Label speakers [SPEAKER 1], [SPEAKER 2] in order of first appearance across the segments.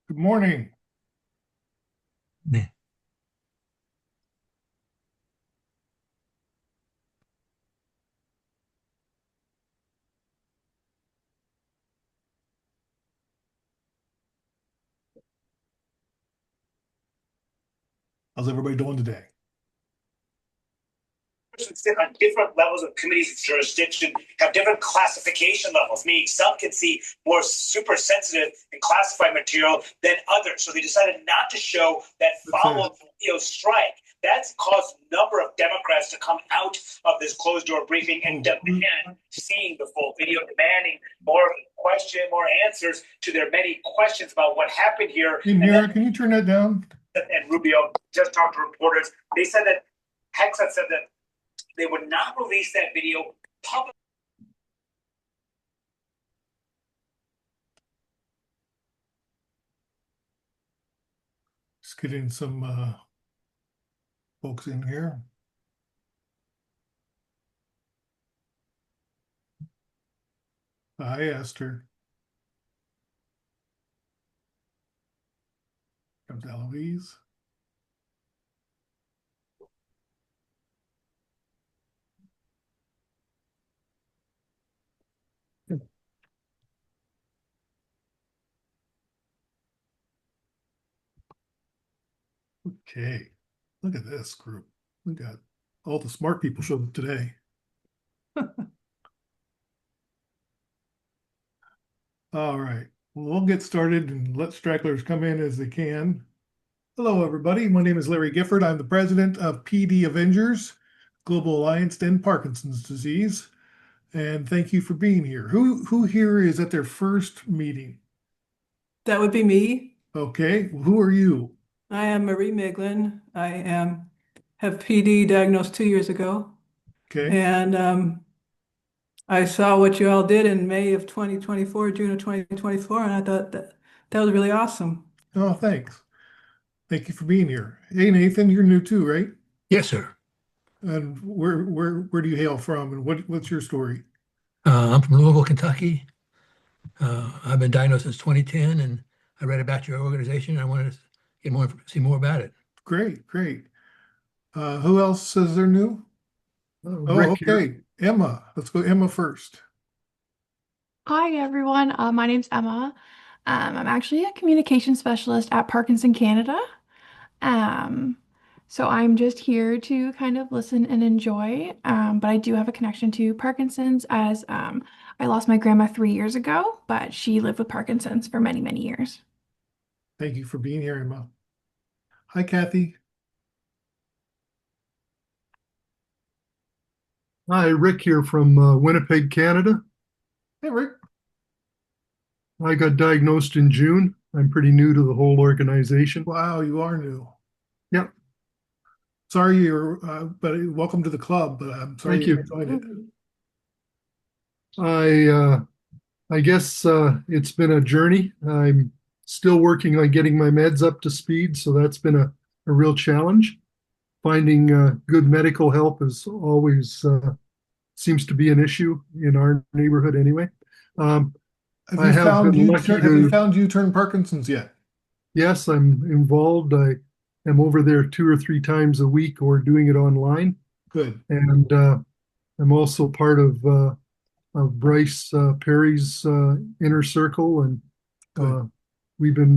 [SPEAKER 1] Good morning.
[SPEAKER 2] Yeah.
[SPEAKER 1] How's everybody doing today?
[SPEAKER 3] Sit on different levels of committee's jurisdiction, have different classification levels, meaning some can see more super sensitive and classified material than others. So they decided not to show that follow strike. That's caused a number of Democrats to come out of this closed door briefing and demand seeing the full video, demanding more answers to their many questions about what happened here.
[SPEAKER 1] Hey, Mira, can you turn that down?
[SPEAKER 3] And Rubio just talked to reporters. They said that Hexa said that they would not release that video publicly.
[SPEAKER 1] Just getting some folks in here. I asked her. Comes Eloise. Okay, look at this group. We got all the smart people showed up today. All right, we'll get started and let stragglers come in as they can. Hello, everybody. My name is Larry Gifford. I'm the president of PD Avengers, Global Alliance to End Parkinson's Disease. And thank you for being here. Who here is at their first meeting?
[SPEAKER 4] That would be me.
[SPEAKER 1] Okay, who are you?
[SPEAKER 4] I am Marie Miglin. Have PD diagnosed 2 years ago.
[SPEAKER 1] Okay,
[SPEAKER 4] And I saw what you all did in May of 2024, June of 2024, and I thought that was really awesome.
[SPEAKER 1] oh, thanks. Thank you for being here. Hey, Nathan, you're new too, right?
[SPEAKER 2] Yes, sir.
[SPEAKER 1] And where do you hail from, and what's your story?
[SPEAKER 2] I'm from Louisville, Kentucky. I've been diagnosed since 2010, and I read about your organization. I wanted to see more about it.
[SPEAKER 1] Great, great. Who else says they're new? Oh,
[SPEAKER 5] Rick here.
[SPEAKER 1] okay. Emma. Let's go Emma first.
[SPEAKER 6] Hi everyone, my name's Emma. I'm actually a communication specialist at Parkinson Canada. Um, so I'm just here to kind of listen and enjoy. But I do have a connection to Parkinson's as I lost my grandma 3 years ago, but she lived with Parkinson's for many, many years.
[SPEAKER 1] Thank you for being here, Emma. Hi, Kathy.
[SPEAKER 5] Hi, Rick here from Winnipeg, Canada.
[SPEAKER 1] Hey, Rick.
[SPEAKER 5] I got diagnosed in June. I'm pretty new to the whole organization.
[SPEAKER 1] Wow, you are new.
[SPEAKER 5] Yep.
[SPEAKER 1] Sorry but welcome to the club, but I'm sorry
[SPEAKER 5] Thank
[SPEAKER 1] you
[SPEAKER 5] you.
[SPEAKER 1] can't join it.
[SPEAKER 5] I guess it's been a journey. I'm still working on getting my meds up to speed, so that's been a real challenge. Finding good medical help is always seems to be an issue in our neighborhood anyway. Um,
[SPEAKER 1] Have
[SPEAKER 5] I
[SPEAKER 1] you
[SPEAKER 5] have
[SPEAKER 1] found
[SPEAKER 5] been
[SPEAKER 1] you
[SPEAKER 5] lucky
[SPEAKER 1] have you
[SPEAKER 5] to,
[SPEAKER 1] found you turn Parkinson's yet?
[SPEAKER 5] yes, I'm involved. I am over there 2 or 3 times a week or doing it online.
[SPEAKER 1] Good.
[SPEAKER 5] And I'm also part of Bryce Perry's inner circle. And
[SPEAKER 1] Good.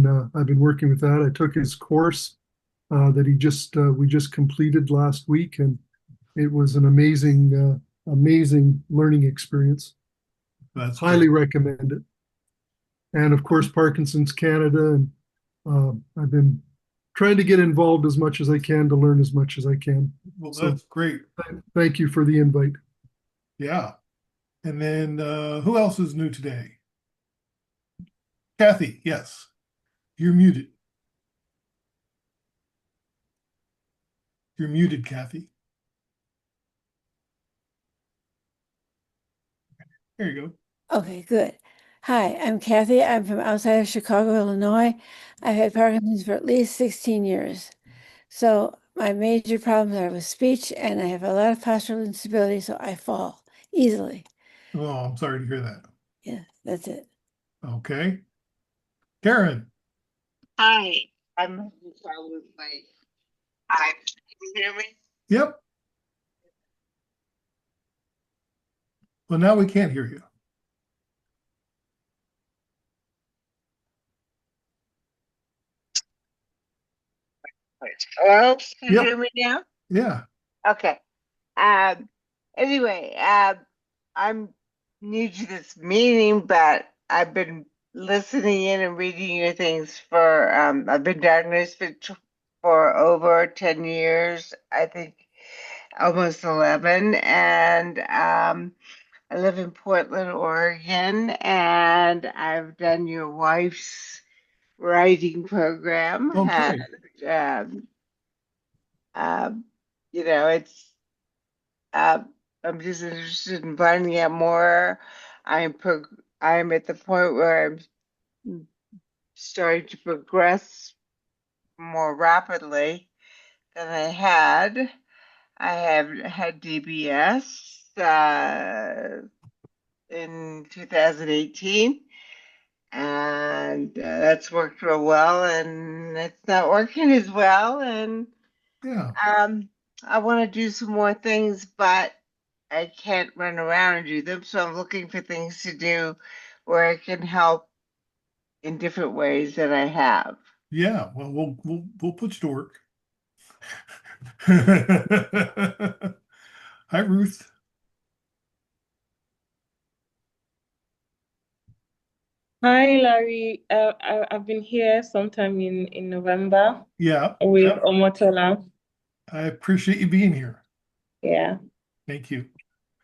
[SPEAKER 5] uh, I've been working with that. I took his course that we just completed last week. And it was an amazing learning experience.
[SPEAKER 1] That's
[SPEAKER 5] Highly
[SPEAKER 1] great.
[SPEAKER 5] recommend it. And of course, Parkinson's Canada. And I've been trying to get involved as much as I can to learn as much as I can.
[SPEAKER 1] Well,
[SPEAKER 5] So
[SPEAKER 1] that's great.
[SPEAKER 5] thank you for the invite.
[SPEAKER 1] Yeah. And then who else is new today? Kathy, yes. You're muted. You're muted, Kathy. There you go.
[SPEAKER 7] Okay, good. Hi, I'm Kathy. I'm from outside of Chicago, Illinois. I've had Parkinson's for at least 16 years. So my major problems are with speech, and I have a lot of postural instability, so I fall easily.
[SPEAKER 1] Oh, I'm sorry to hear that.
[SPEAKER 7] Yeah, that's it.
[SPEAKER 1] Okay. Karen.
[SPEAKER 8] Hi, I'm having trouble with my eye. Can you hear me?
[SPEAKER 1] Yep. Well, now we can't hear you.
[SPEAKER 8] Hello, can you
[SPEAKER 1] Yep.
[SPEAKER 8] hear me now?
[SPEAKER 1] Yeah.
[SPEAKER 8] Okay. Anyway, I'm new to this meeting, but I've been listening in and reading your things for, I've been diagnosed for over 10 years, I think almost 11. And I live in Portland, Oregon, and I've done your wife's writing program.
[SPEAKER 1] Okay.
[SPEAKER 8] And, um, you know, it's, uh, I'm just interested in finding out more. I'm at the point where I'm starting to progress more rapidly than I had. I have had DBS in 2018, and that's worked real well, and it's not working as well. And
[SPEAKER 1] Yeah.
[SPEAKER 8] I want to do some more things, but I can't run around and do them. So I'm looking for things to do where I can help in different ways that I have.
[SPEAKER 1] Yeah. Well, we'll put you to work. Hi, Ruth.
[SPEAKER 9] Hi, Larry. I've been here sometime in November
[SPEAKER 1] Yeah.
[SPEAKER 9] with Omotola.
[SPEAKER 1] I appreciate you being here.
[SPEAKER 9] Yeah,
[SPEAKER 1] Thank you.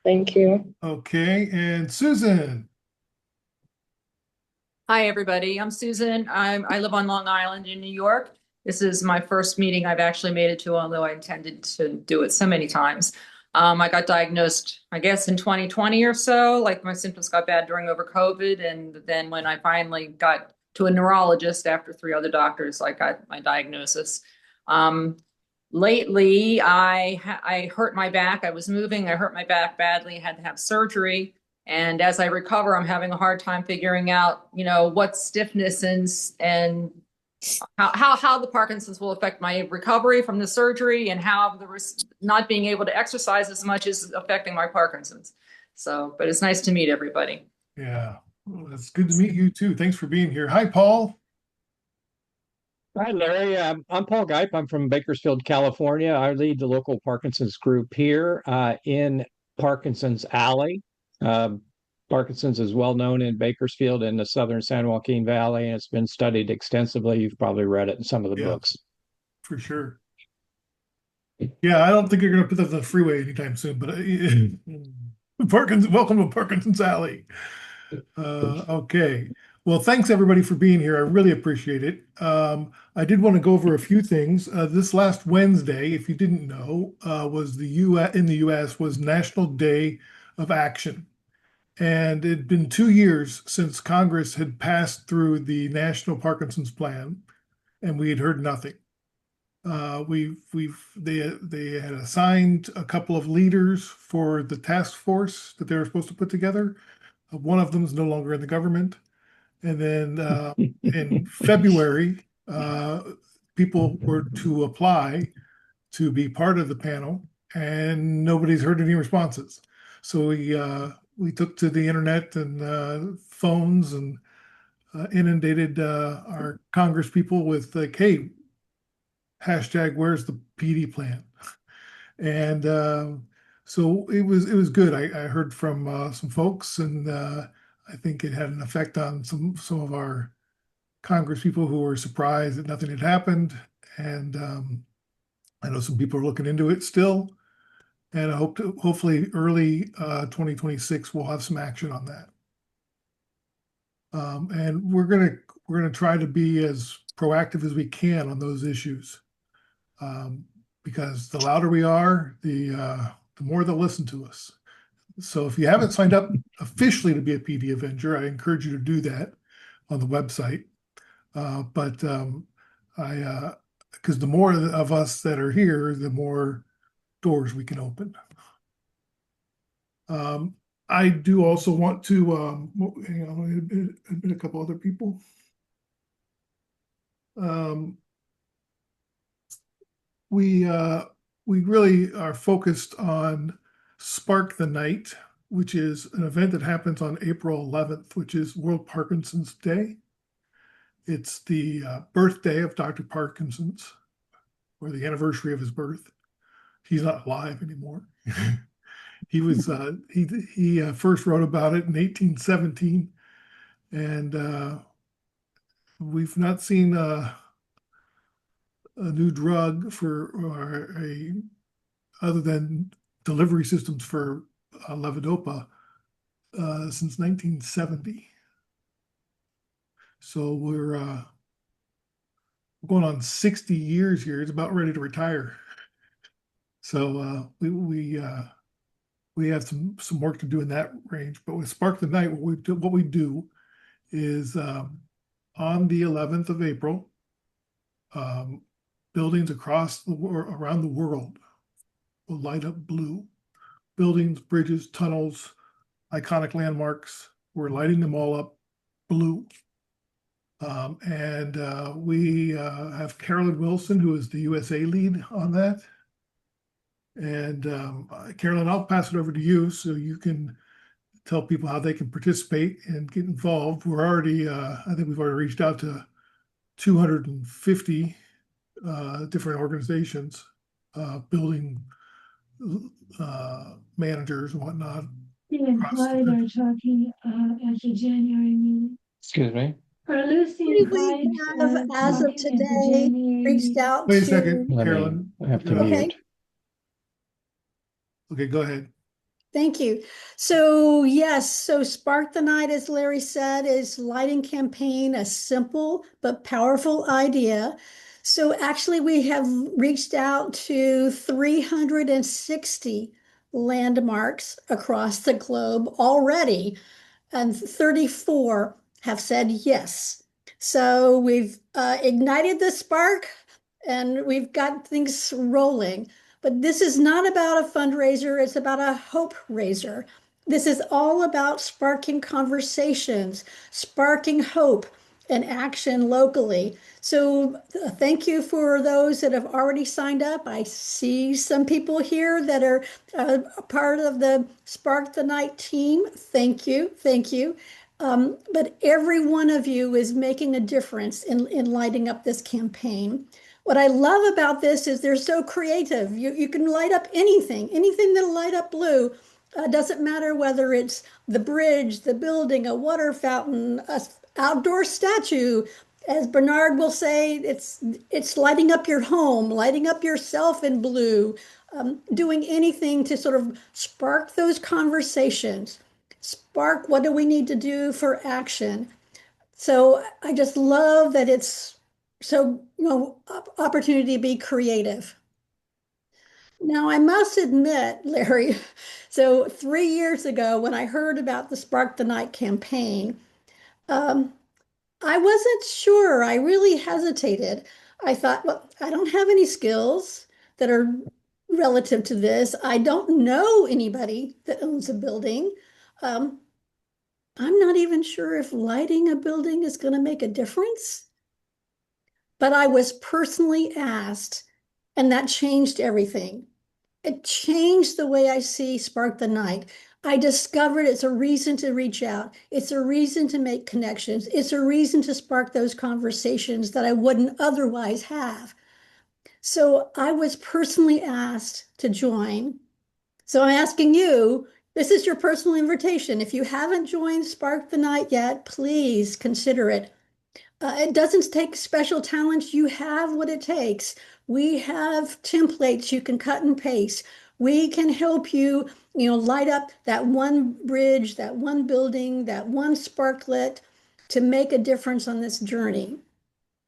[SPEAKER 9] thank you.
[SPEAKER 1] Okay. And Susan.
[SPEAKER 10] Hi, everybody. I'm Susan. I live on Long Island in New York. This is my first meeting I've actually made it to, although I intended to do it so many times. I got diagnosed, I guess, in 2020 or so. Like my symptoms got bad during over COVID. And then when I finally got to a neurologist after 3 other doctors, I got my diagnosis. Lately, I hurt my back. I was moving. I hurt my back badly, had to have surgery. And as I recover, I'm having a hard time figuring out, what stiffness and how the Parkinson's will affect my recovery from the surgery, and how not being able to exercise as much is affecting my Parkinson's. So, but it's nice to meet everybody.
[SPEAKER 1] Yeah. Well, it's good to meet you too. Thanks for being here. Hi, Paul.
[SPEAKER 11] Hi, Larry. I'm Paul Geip. I'm from Bakersfield, California. I lead the local Parkinson's group here in Parkinson's Alley. Parkinson's is well known in Bakersfield in the southern San Joaquin Valley, and it's been studied extensively. You've probably read it in some of the
[SPEAKER 1] Yeah,
[SPEAKER 11] books.
[SPEAKER 1] for sure. Yeah, I don't think you're going to put that on the freeway anytime soon, but Parkinson's, welcome to Parkinson's Alley. Okay. Well, thanks everybody for being here. I really appreciate it. I did want to go over a few things. This last Wednesday, if you didn't know, was the US in the US was National Day of Action. And it'd been 2 years since Congress had passed through the National Parkinson's Plan, and we had heard nothing. They had assigned a couple of leaders for the task force that they were supposed to put together. One of them is no longer in the government. And then in February, people were to apply to be part of the panel, and nobody's heard any responses. So we took to the internet and phones and inundated our Congress people with like, hey, hashtag where's the PD plan? And so it was good. I heard from some folks, and I think it had an effect on some of our Congress people who were surprised that nothing had happened. And I know some people are looking into it still. And I hope to hopefully early 2026 we'll have some action on that. And we're gonna try to be as proactive as we can on those issues, because the louder we are, the more they'll listen to us. So if you haven't signed up officially to be a PD Avenger, I encourage you to do that on the website. But because the more of us that are here, the more doors we can open. I do also want to, hang on, a couple other people. Um, we really are focused on Spark the Night, which is an event that happens on April 11th, which is World Parkinson's Day. It's the birthday of Dr. Parkinson's, or the anniversary of his birth. He's not alive anymore. He was he first wrote about it in 1817, and we've not seen a new drug for or a other than delivery systems for levodopa since 1970. So we're going on 60 years here. It's about ready to retire. So we have some work to do in that range. But with Spark the Night, what we do is on the 11th of April, buildings around the world will light up blue. Buildings, bridges, tunnels, iconic landmarks. We're lighting them all up blue. And we have Carolyn Wilson, who is the USA lead on that. And Carolyn, I'll pass it over to you so you can tell people how they can participate and get involved. We're already, I think we've already reached out to 250 different organizations, building managers and whatnot.
[SPEAKER 12] Clyde are talking at the January meeting.
[SPEAKER 11] Excuse me.
[SPEAKER 12] Are Lucy
[SPEAKER 13] We
[SPEAKER 12] and Clyde
[SPEAKER 13] have, as of
[SPEAKER 12] talking at the
[SPEAKER 13] today,
[SPEAKER 12] January
[SPEAKER 13] reached
[SPEAKER 12] meeting?
[SPEAKER 13] out
[SPEAKER 1] Wait a
[SPEAKER 13] to.
[SPEAKER 1] second,
[SPEAKER 11] Let me,
[SPEAKER 1] Carolyn.
[SPEAKER 11] I have to
[SPEAKER 13] Okay.
[SPEAKER 11] mute.
[SPEAKER 1] Okay, go ahead.
[SPEAKER 13] Thank you. So yes, so Spark the Night, as Larry said, is lighting campaign, a simple but powerful idea. So actually we have reached out to 360 landmarks across the globe already, and 34 have said yes. So we've ignited the spark and we've got things rolling. But this is not about a fundraiser, it's about a hope raiser. This is all about sparking conversations, sparking hope and action locally. So thank you for those that have already signed up. I see some people here that are a part of the Spark the Night team. Thank you, thank you. But every one of you is making a difference in lighting up this campaign. What I love about this is they're so creative. You can light up anything that'll light up blue. Doesn't matter whether it's the bridge, the building, a water fountain, a outdoor statue. As Bernard will say, it's lighting up your home, lighting up yourself in blue, doing anything to sort of spark those conversations. Spark, what do we need to do for action? So I just love that it's so, opportunity to be creative. Now, I must admit, Larry, so 3 years ago, when I heard about the Spark the Night campaign, I wasn't sure. I really hesitated. I thought, well, I don't have any skills that are relative to this. I don't know anybody that owns a building. I'm not even sure if lighting a building is going to make a difference. But I was personally asked, and that changed everything. It changed the way I see Spark the Night. I discovered it's a reason to reach out. It's a reason to make connections. It's a reason to spark those conversations that I wouldn't otherwise have. So I was personally asked to join. So I'm asking you, this is your personal invitation. If you haven't joined Spark the Night yet, please consider it. It doesn't take special talents. You have what it takes. We have templates you can cut and paste. We can help you, light up that one bridge, that one building, that one sparklet to make a difference on this journey.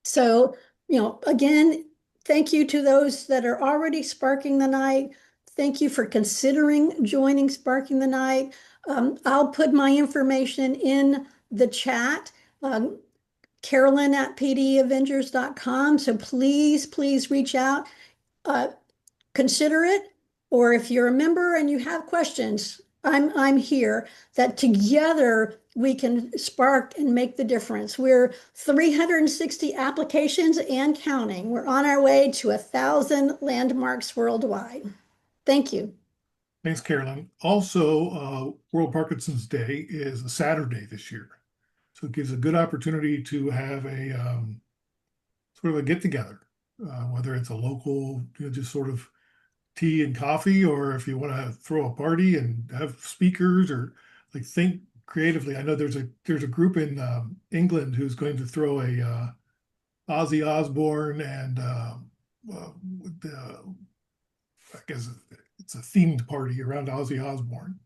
[SPEAKER 13] So, again, thank you to those that are already sparking the night. Thank you for considering joining Sparking the Night. I'll put my information in the chat. Carolyn at pdavengers.com. So please reach out, consider it, or if you're a member and you have questions, I'm here, that together we can spark and make the difference. We're 360 applications and counting. We're on our way to 1,000 landmarks worldwide. Thank you.
[SPEAKER 1] Thanks, Carolyn. Also, World Parkinson's Day is a Saturday this year. So it gives a good opportunity to have a sort of a get together, whether it's a local, just sort of tea and coffee, or if you want to throw a party and have speakers or like think creatively. I know there's a group in England who's going to throw a Ozzy Osbourne and I guess it's a themed party around Ozzy Osbourne,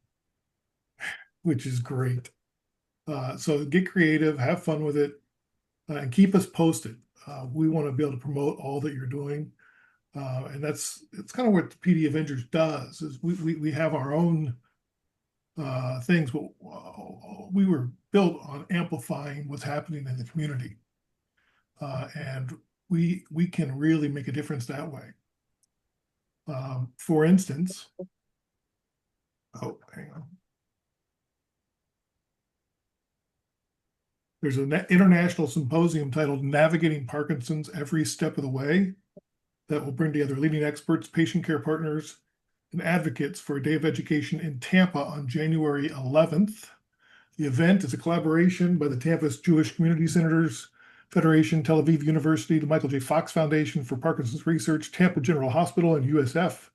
[SPEAKER 1] which is great. So get creative, have fun with it, and keep us posted. We want to be able to promote all that you're doing. And it's kind of what the PD Avengers does is we have our own things, but we were built on amplifying what's happening in the community. And we can really make a difference that way. For instance, oh, hang on. There's an international symposium titled Navigating Parkinson's Every Step of the Way that will bring together leading experts, patient care partners, and advocates for a day of education in Tampa on January 11th. The event is a collaboration by the Tampa's Jewish Community Senators Federation, Tel Aviv University, the Michael J. Fox Foundation for Parkinson's Research, Tampa General Hospital, and USF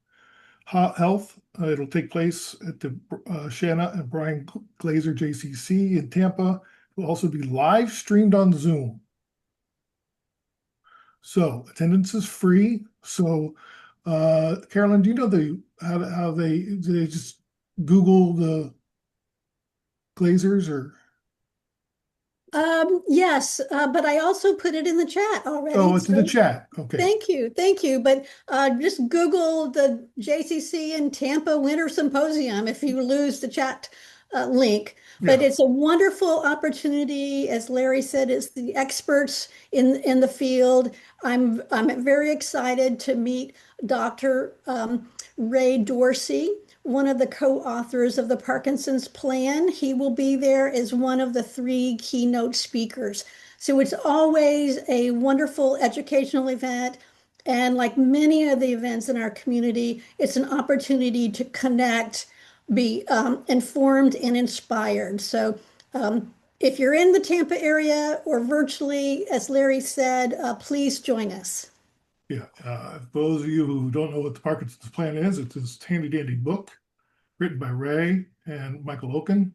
[SPEAKER 1] Health. It'll take place at the Shanna and Brian Glazer JCC in Tampa. It will also be live streamed on Zoom. So attendance is free. So Carolyn, do you know how they just Google the Glazers or?
[SPEAKER 13] Yes, but I also put it in the chat already.
[SPEAKER 1] Oh, it's in the chat. Okay.
[SPEAKER 13] Thank you. But just Google the JCC in Tampa Winter Symposium if you lose the chat link. But it's a wonderful opportunity. As Larry said, it's the experts in the field. I'm very excited to meet Dr. Ray Dorsey, one of the co-authors of the Parkinson's Plan. He will be there as one of the 3 keynote speakers. So it's always a wonderful educational event. And like many of the events in our community, it's an opportunity to connect, be informed and inspired. So if you're in the Tampa area or virtually, as Larry said, please join us.
[SPEAKER 1] Yeah, those of you who don't know what the Parkinson's Plan is, it's this handy dandy book written by Ray and Michael Oken.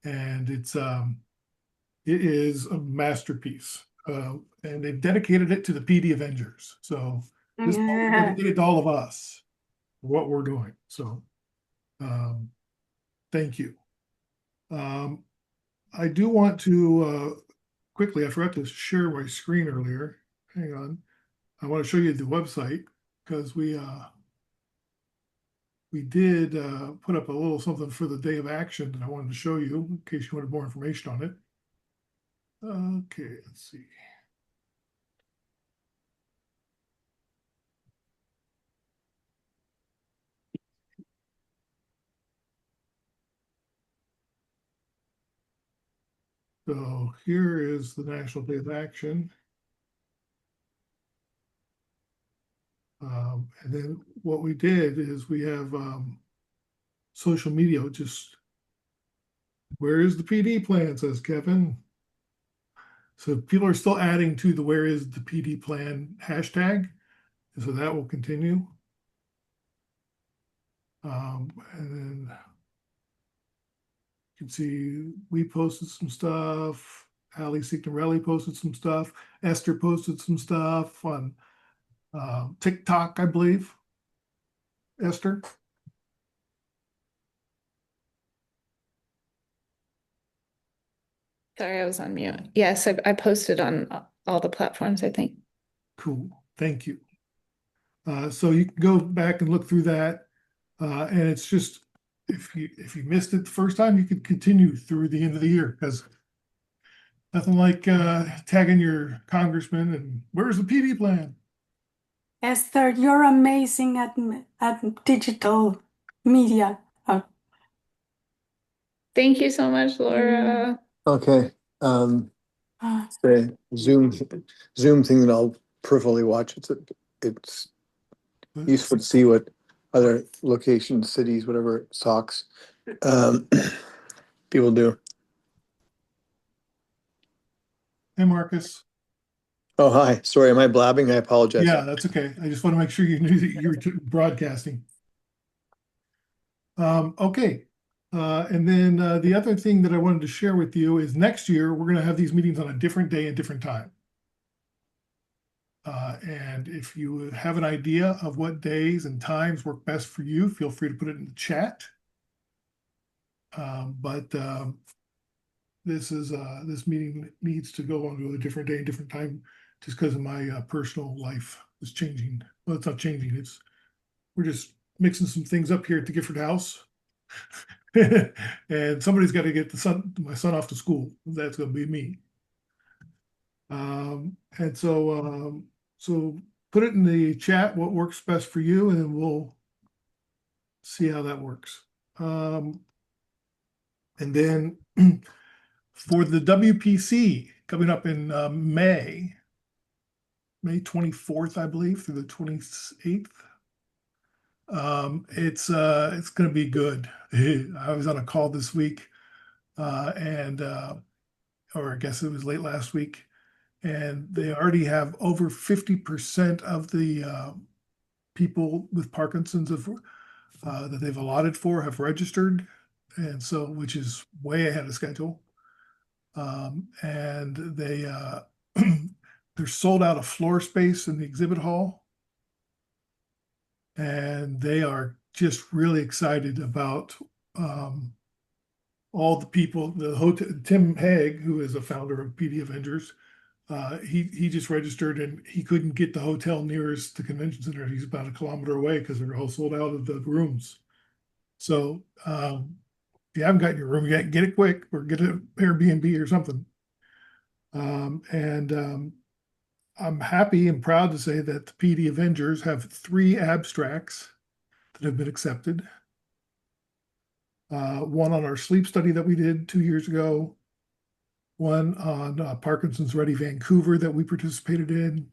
[SPEAKER 1] And it is a masterpiece. And they've dedicated it to the PD Avengers. So this book is dedicated to all of us for what we're doing. So thank you. I do want to quickly, I forgot to share my screen earlier. Hang on. I want to show you the website because we did put up a little something for the day of action that I wanted to show you in case you wanted more information on it. Okay, let's see. So here is the National Day of Action. And then what we did is we have social media, just where is the PD plan, says Kevin. So people are still adding to the where is the PD plan hashtag. And so that will continue. And then you can see we posted some stuff. Ali Signorelli posted some stuff. Esther posted some stuff on TikTok, I believe. Esther?
[SPEAKER 14] Sorry, I was on mute. Yes, I posted on all the platforms, I think.
[SPEAKER 1] Cool. Thank you. So you can go back and look through that. And it's just, if you missed it the first time, you could continue through the end of the year because nothing like tagging your congressman and where's the PD plan?
[SPEAKER 12] Esther, you're amazing at digital media.
[SPEAKER 14] Thank you so much, Laura.
[SPEAKER 15] Okay. The Zoom thing that I'll peripherally watch. It's useful to see what other locations, cities, whatever talks people do.
[SPEAKER 1] Hey, Marcus.
[SPEAKER 15] Oh, hi. Sorry, am I blabbing? I apologize.
[SPEAKER 1] Yeah, that's okay. I just want to make sure you knew that you were broadcasting. Okay. And then the other thing that I wanted to share with you is next year, we're going to have these meetings on a different day and different time. And if you have an idea of what days and times work best for you, feel free to put it in the chat. This meeting needs to go on to a different day and different time just because of my personal life is changing. Well, it's not changing. We're just mixing some things up here at the Gifford house. And somebody's got to get my son off to school. That's going to be me. So put it in the chat what works best for you, and then we'll see how that works. And then for the WPC coming up in May 24th, I believe, through the 28th. It's going to be good. I was on a call this week, or I guess it was late last week, and they already have over 50% of the people with Parkinson's that they've allotted for have registered, and so which is way ahead of schedule. And they're sold out of floor space in the exhibit hall. And they are just really excited about all the people. The hotel, Tim Haig, who is a founder of PD Avengers, he just registered and he couldn't get the hotel nearest the convention center. He's about 1 kilometer away because they're all sold out of the rooms. So if you haven't got your room yet, get it quick or get an Airbnb or something. I'm happy and proud to say that the PD Avengers have 3 abstracts that have been accepted. One on our sleep study that we did 2 years ago, one on Parkinson's Ready Vancouver that we participated in,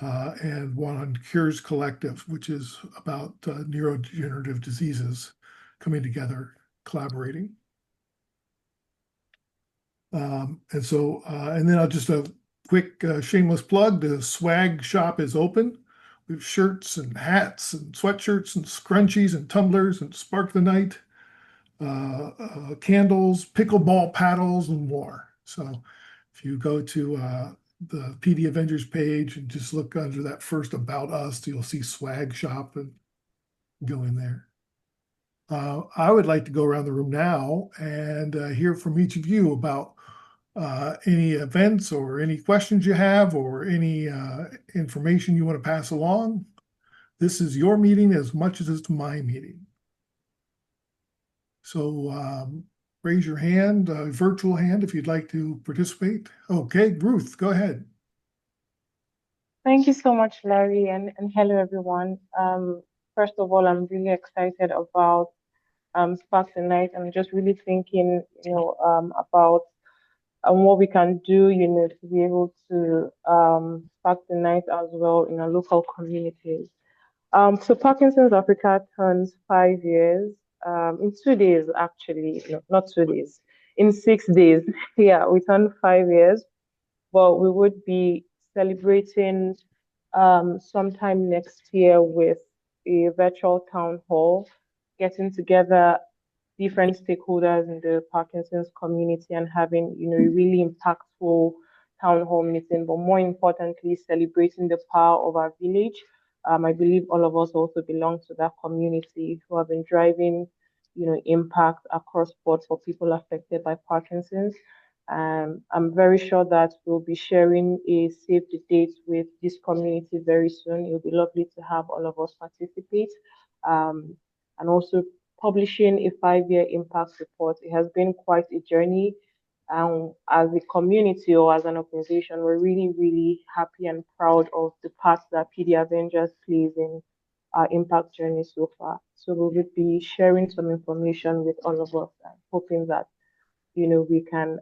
[SPEAKER 1] and one on Cures Collective, which is about neurodegenerative diseases coming together, collaborating. And then I'll just a quick shameless plug, the swag shop is open. We have shirts and hats and sweatshirts and scrunchies and tumblers and Spark the Night, candles, pickleball paddles, and more. So if you go to the PD Avengers page and just look under that first About Us, you'll see swag shop and go in there. I would like to go around the room now and hear from each of you about any events or any questions you have or any information you want to pass along. This is your meeting as much as it's my meeting. So raise your hand, virtual hand, if you'd like to participate. Okay, Ruth, go ahead.
[SPEAKER 9] Thank you so much, Larry, and hello, everyone. First of all, I'm really excited about Spark the Night. I'm just really thinking, about what we can do, to be able to spark the night as well in our local communities. So Parkinson's Africa turns 5 years in 2 days, actually. No, not 2 days, in 6 days. Yeah, we turn 5 years, but we would be celebrating sometime next year with a virtual town hall, getting together different stakeholders in the Parkinson's community and having, a really impactful town hall meeting, but more importantly, celebrating the power of our village. I believe all of us also belong to that community who have been driving, impact across board for people affected by Parkinson's. I'm very sure that we'll be sharing a save the date with this community very soon. It'll be lovely to have all of us participate. And also publishing a 5-year impact report. It has been quite a journey. As a community or as an organization, we're really, really happy and proud of the part that PD Avengers plays in our impact journey so far. So we will be sharing some information with all of us and hoping that, we can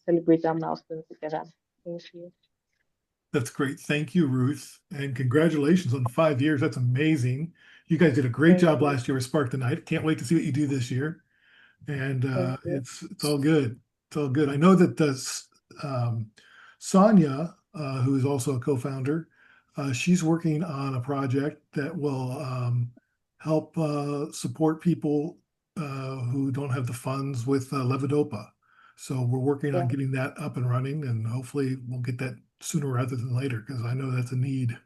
[SPEAKER 9] celebrate our milestone together. Thank you.
[SPEAKER 1] That's great. Thank you, Ruth. And congratulations on the 5 years. That's amazing. You guys did a great
[SPEAKER 9] Thank
[SPEAKER 1] job
[SPEAKER 9] you.
[SPEAKER 1] last year with Spark the Night. Can't wait to see what you do this year. And
[SPEAKER 9] Thank you.
[SPEAKER 1] it's all good. It's all good. I know that Sonia, who is also a co-founder, she's working on a project that will help support people who don't have the funds with levodopa. So we're working on
[SPEAKER 9] Yeah.
[SPEAKER 1] getting that up and running, and hopefully we'll get that sooner rather than later because I know that's a need.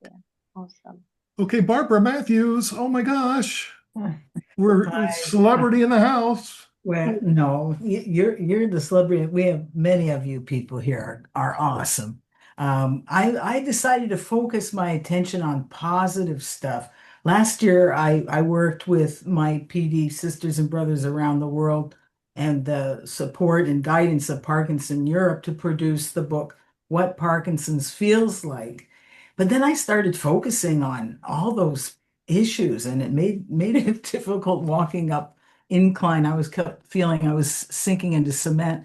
[SPEAKER 9] Yeah. Awesome.
[SPEAKER 1] Okay, Barbara Matthews. Oh my gosh, we're
[SPEAKER 16] Hi.
[SPEAKER 1] celebrity in the house.
[SPEAKER 16] Well, no, you're the celebrity. We have many of you people here are awesome. I decided to focus my attention on positive stuff. Last year, I worked with my PD sisters and brothers around the world and the support and guidance of Parkinson Europe to produce the book What Parkinson's Feels Like. But then I started focusing on all those issues, and it made it difficult walking up incline. I was kept feeling I was sinking into cement.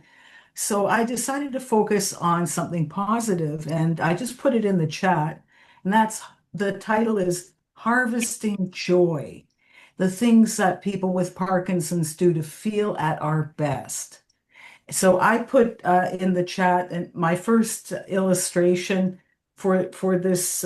[SPEAKER 16] So I decided to focus on something positive, and I just put it in the chat. And the title is Harvesting Joy, the things that people with Parkinson's do to feel at our best. So I put in the chat and my first illustration for this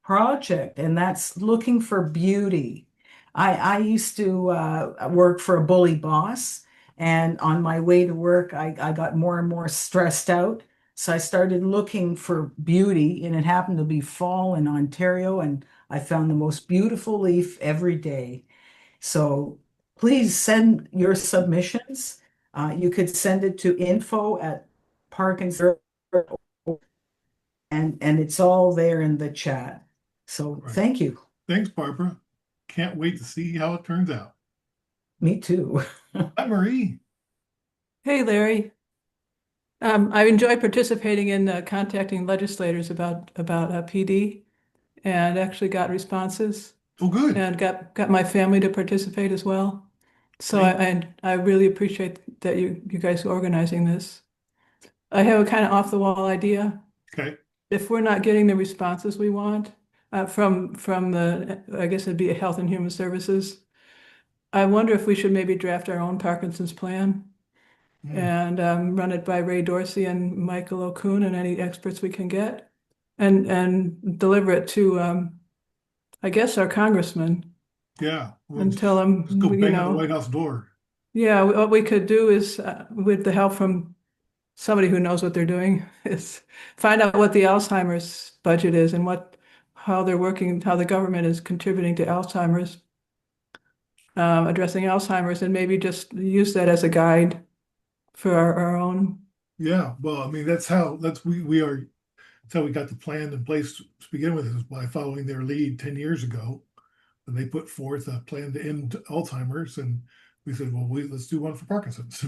[SPEAKER 16] project, and that's looking for beauty. I used to work for a bully boss, and on my way to work, I got more and more stressed out. So I started looking for beauty, and it happened to be fall in Ontario, and I found the most beautiful leaf every day. So please send your submissions. You could send it to info@Parkinson, and it's all there in the chat. So
[SPEAKER 1] Right.
[SPEAKER 16] thank you.
[SPEAKER 1] Thanks, Barbara. Can't wait to see how it turns out.
[SPEAKER 16] Me too.
[SPEAKER 1] Hi, Marie.
[SPEAKER 4] Hey, Larry. I enjoy participating in contacting legislators about PD, and actually got responses.
[SPEAKER 1] Oh, good.
[SPEAKER 4] And got my family to participate as well. So I really appreciate that you guys are organizing this. I have a kind of off the wall idea.
[SPEAKER 1] Okay.
[SPEAKER 4] If we're not getting the responses we want from the, I guess it'd be Health and Human Services, I wonder if we should maybe draft our own Parkinson's plan and run it by Ray Dorsey and Michael O'Kuhn and any experts we can get, and deliver it to I guess our congressman.
[SPEAKER 1] Yeah.
[SPEAKER 4] And tell them,
[SPEAKER 1] just go
[SPEAKER 4] you
[SPEAKER 1] bang on the
[SPEAKER 4] know,
[SPEAKER 1] White House door.
[SPEAKER 4] yeah, what we could do is, with the help from somebody who knows what they're doing, is find out what the Alzheimer's budget is and how they're working, how the government is contributing to Alzheimer's, addressing Alzheimer's, and maybe just use that as a guide for our own.
[SPEAKER 1] Yeah. Well, I mean, that's how we got the plan in place to begin with, is by following their lead 10 years ago. And they put forth a plan to end Alzheimer's, and we said, well, let's do one for Parkinson's.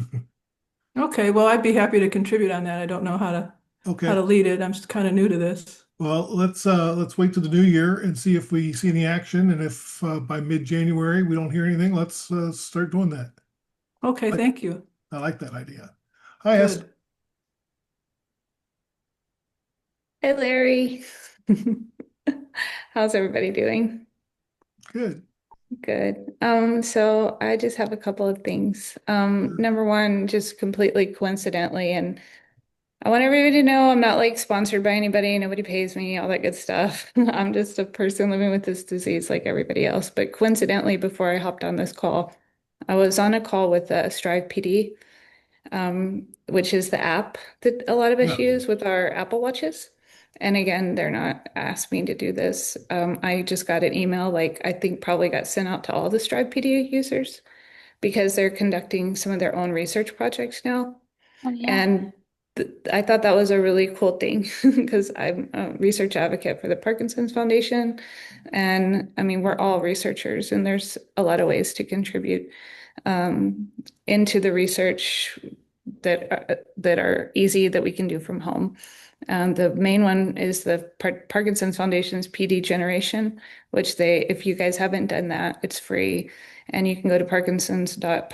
[SPEAKER 4] Okay, well, I'd be happy to contribute on that. I don't know how to lead it. I'm just kind of new to this.
[SPEAKER 1] Well, let's wait till the new year and see if we see any action. And if by mid-January we don't hear anything, let's start doing that.
[SPEAKER 4] Okay, thank you.
[SPEAKER 1] I like that idea. Hi, Esther.
[SPEAKER 14] Hey, Larry. How's everybody doing?
[SPEAKER 1] Good.
[SPEAKER 14] Good. So I just have a couple of things. Number one, just completely coincidentally, and I want everybody to know I'm not like sponsored by anybody, nobody pays me, all that good stuff. I'm just a person living with this disease like everybody else. But coincidentally, before I hopped on this call, I was on a call with Strive PD, which is the app that a lot of us use with our Apple Watches. And again, they're not asked me to do this. I just got an email, like I think probably got sent out to all the Strive PD users because they're conducting some of their own research projects now.
[SPEAKER 6] Oh, yeah.
[SPEAKER 14] And I thought that was a really cool thing because I'm a research advocate for the Parkinson's Foundation. And I mean, we're all researchers and there's a lot of ways to contribute into the research that are easy that we can do from home. The main one is the Parkinson's Foundation's PD generation, which if you guys haven't done that, it's free. And you can go to parkinson.org,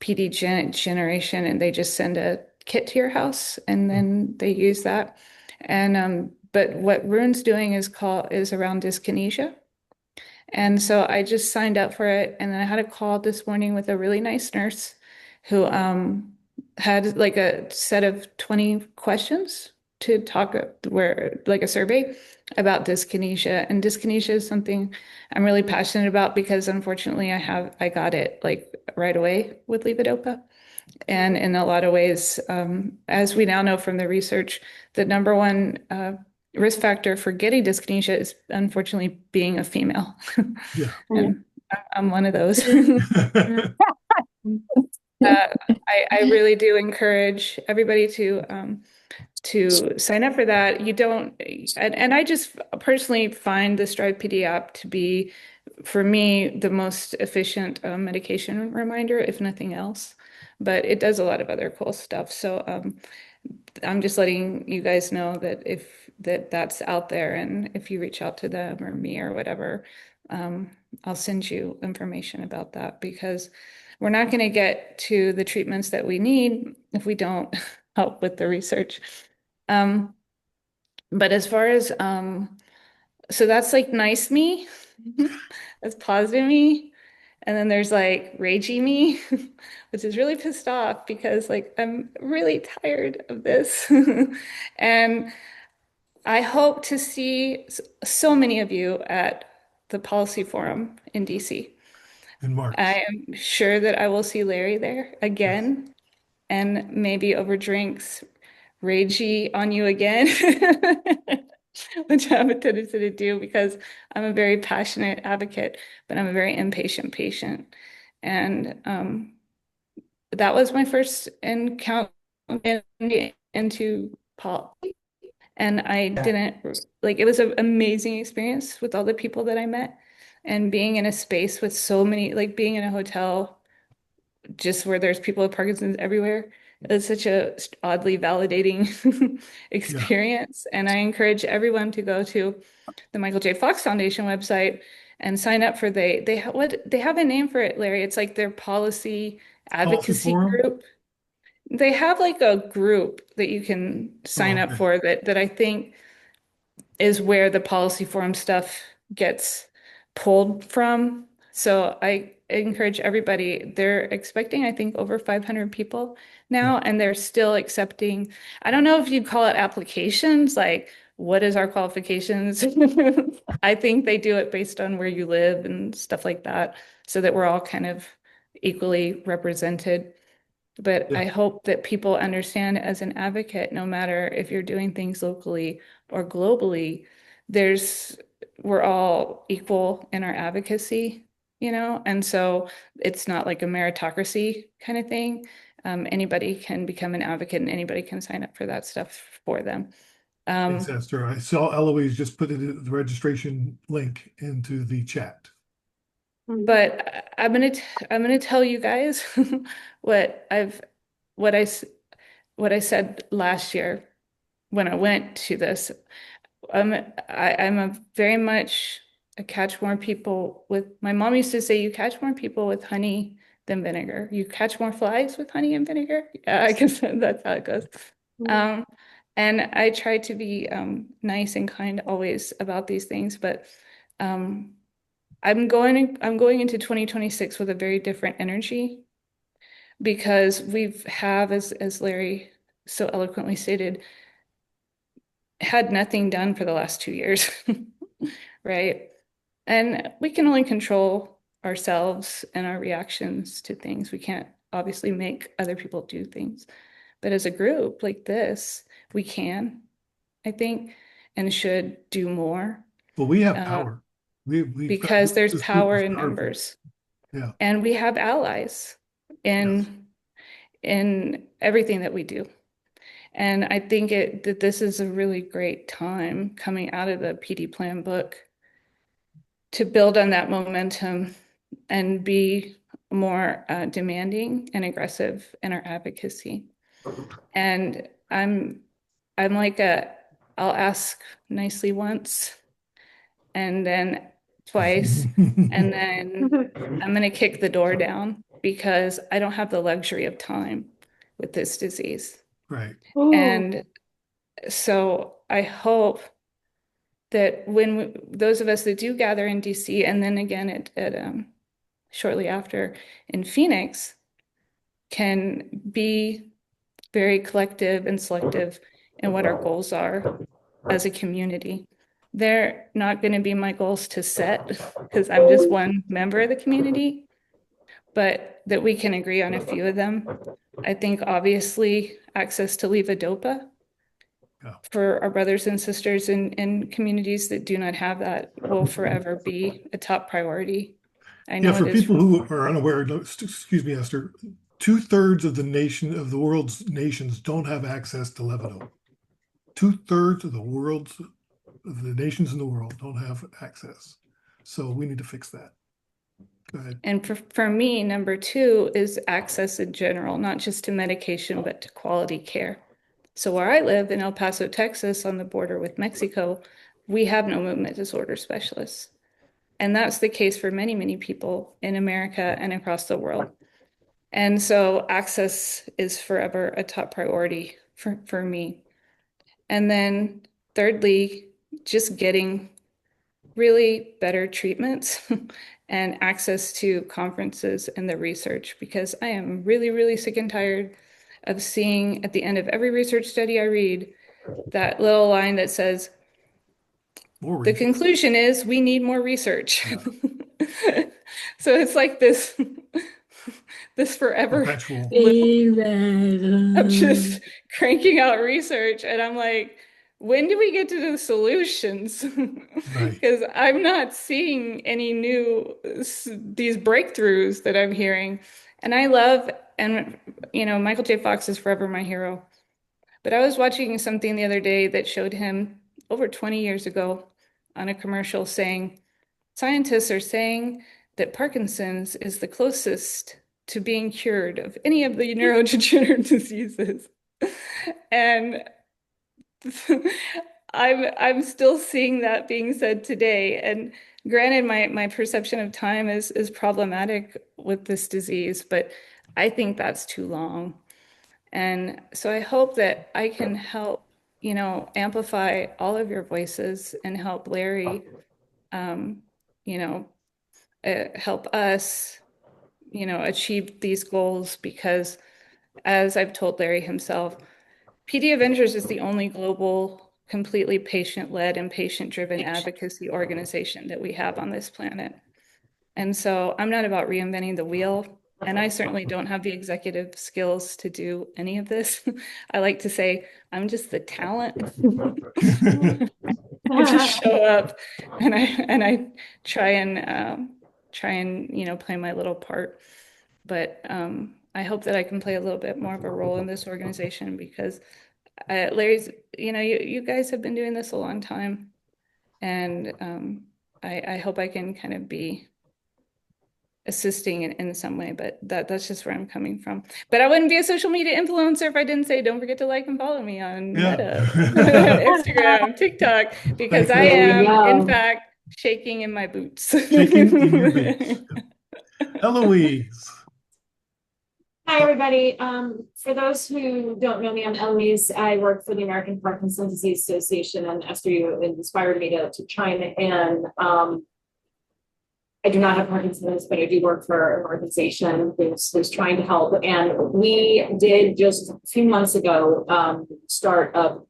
[SPEAKER 14] PD generation, and they just send a kit to your house and then they use that. And but what Rune's doing is around dyskinesia. And so I just signed up for it. And then I had a call this morning with a really nice nurse who had like a set of 20 questions to talk like a survey about dyskinesia. And dyskinesia is something I'm really passionate about because unfortunately I got it like right away with levodopa. And in a lot of ways, as we now know from the research, the number one risk factor for getting dyskinesia is unfortunately being a female.
[SPEAKER 1] Yeah.
[SPEAKER 14] And I'm one of those. I really do encourage everybody to sign up for that. You don't, and I just personally find the Strive PD app to be, for me, the most efficient medication reminder, if nothing else. But it does a lot of other cool stuff. So I'm just letting you guys know that that's out there, and if you reach out to them or me or whatever, I'll send you information about that because we're not going to get to the treatments that we need if we don't help with the research. But as far as so that's like nice me, that's positive me. And then there's like ragey me, which is really pissed off because like I'm really tired of this. And I hope to see so many of you at the policy forum in DC.
[SPEAKER 1] In March.
[SPEAKER 14] I am sure that I will see Larry there again and maybe over drinks, ragey on you again, which I have a tendency to do because I'm a very passionate advocate, but I'm a very impatient patient. And that was my first encounter into politics. And I didn't like it was an amazing experience with all the people that I met and being in a space with so many, like being in a hotel just where there's people with Parkinson's everywhere. It's such a oddly validating experience. And I encourage everyone to go to the Michael J. Fox Foundation website and sign up for they have a name for it, Larry. It's like their policy advocacy group. They have like a group that you can sign up for that I think is where the policy forum stuff gets pulled from. So I encourage everybody. They're expecting, I think, over 500 people now, and they're still accepting. I don't know if you'd call it applications, like what is our qualifications? I think they do it based on where you live and stuff like that, so that we're all kind of equally represented. But I hope that people understand as an advocate, no matter if you're doing things locally or globally, we're all equal in our advocacy, and so it's not like a meritocracy kind of thing. Anybody can become an advocate and anybody can sign up for that stuff for them.
[SPEAKER 1] Thanks, Esther. I saw Eloise just put the registration link into the chat.
[SPEAKER 14] But I'm gonna tell you guys what I said last year when I went to this. I'm a very much I catch more people with. My mom used to say, "You catch more people with honey than vinegar. You catch more flies with honey and vinegar." Yeah, I guess that's how it goes. And I try to be nice and kind always about these things, but I'm going into 2026 with a very different energy because as Larry so eloquently stated, had nothing done for the last 2 years, right? And we can only control ourselves and our reactions to things. We can't obviously make other people do things. But as a group like this, we can, I think, and should do more.
[SPEAKER 1] Well, we have power.
[SPEAKER 14] Because there's power in numbers.
[SPEAKER 1] Yeah.
[SPEAKER 14] And we have allies in everything that we do. And I think that this is a really great time coming out of the PD plan book to build on that momentum and be more demanding and aggressive in our advocacy. And I'm like I'll ask nicely once and then twice, and then I'm going to kick the door down because I don't have the luxury of time with this disease.
[SPEAKER 1] Right.
[SPEAKER 14] And so I hope that when those of us that do gather in DC, and then again at shortly after in Phoenix, can be very collective and selective in what our goals are as a community. They're not going to be my goals to set because I'm just one member of the community, but that we can agree on a few of them. I think obviously access to levodopa for our brothers and sisters in communities that do not have that will forever be a top priority. I know
[SPEAKER 1] for
[SPEAKER 14] it is
[SPEAKER 1] people who are unaware, excuse me, Esther, 2/3 of the world's nations don't have access to levodopa. 2/3 of the nations in the world don't have access. So we need to fix that. Go ahead.
[SPEAKER 14] And for me, number two is access in general, not just to medication, but to quality care. So where I live in El Paso, Texas, on the border with Mexico, we have no movement disorder specialists. And that's the case for many, many people in America and across the world. And so access is forever a top priority for me. And then thirdly, just getting really better treatments and access to conferences and the research, because I am really, really sick and tired of seeing at the end of every research study I read that little line that says, the conclusion is we need more research. Yeah. So it's like this forever I'm just cranking out research, and I'm like, when do we get to the solutions? Because I'm not seeing any these breakthroughs that I'm hearing. And I love, and Michael J. Fox is forever my hero. But I was watching something the other day that showed him over 20 years ago on a commercial saying, scientists are saying that Parkinson's is the closest to being cured of any of the neurodegenerative diseases. And I'm still seeing that being said today. And granted, my perception of time is problematic with this disease, but I think that's too long. And so I hope that I can help, amplify all of your voices and help Larry, help us, achieve these goals, because as I've told Larry himself, PD Avengers is the only global, completely patient-led and patient-driven advocacy organization that we have on this planet. And so I'm not about reinventing the wheel, and I certainly don't have the executive skills to do any of this. I like to say I'm just the talent. I just show up and I try and play my little part. But I hope that I can play a little bit more of a role in this organization, because Larry's, you guys have been doing this a long time, and I hope I can kind of be assisting in some way, but that's just where I'm coming from. But I wouldn't be a social media influencer if I didn't say, don't forget to like and follow me on Meta, Instagram, TikTok, because I am, in fact, shaking in my boots.
[SPEAKER 1] Shaking in your boots. Eloise.
[SPEAKER 17] Hi, everybody. For those who don't know me, I'm Eloise. I work for the American Parkinson's Disease Association, and Esther, you inspired me to chime in. I do not have Parkinson's, but I do work for an organization who's trying to help. And we did just a few months ago start a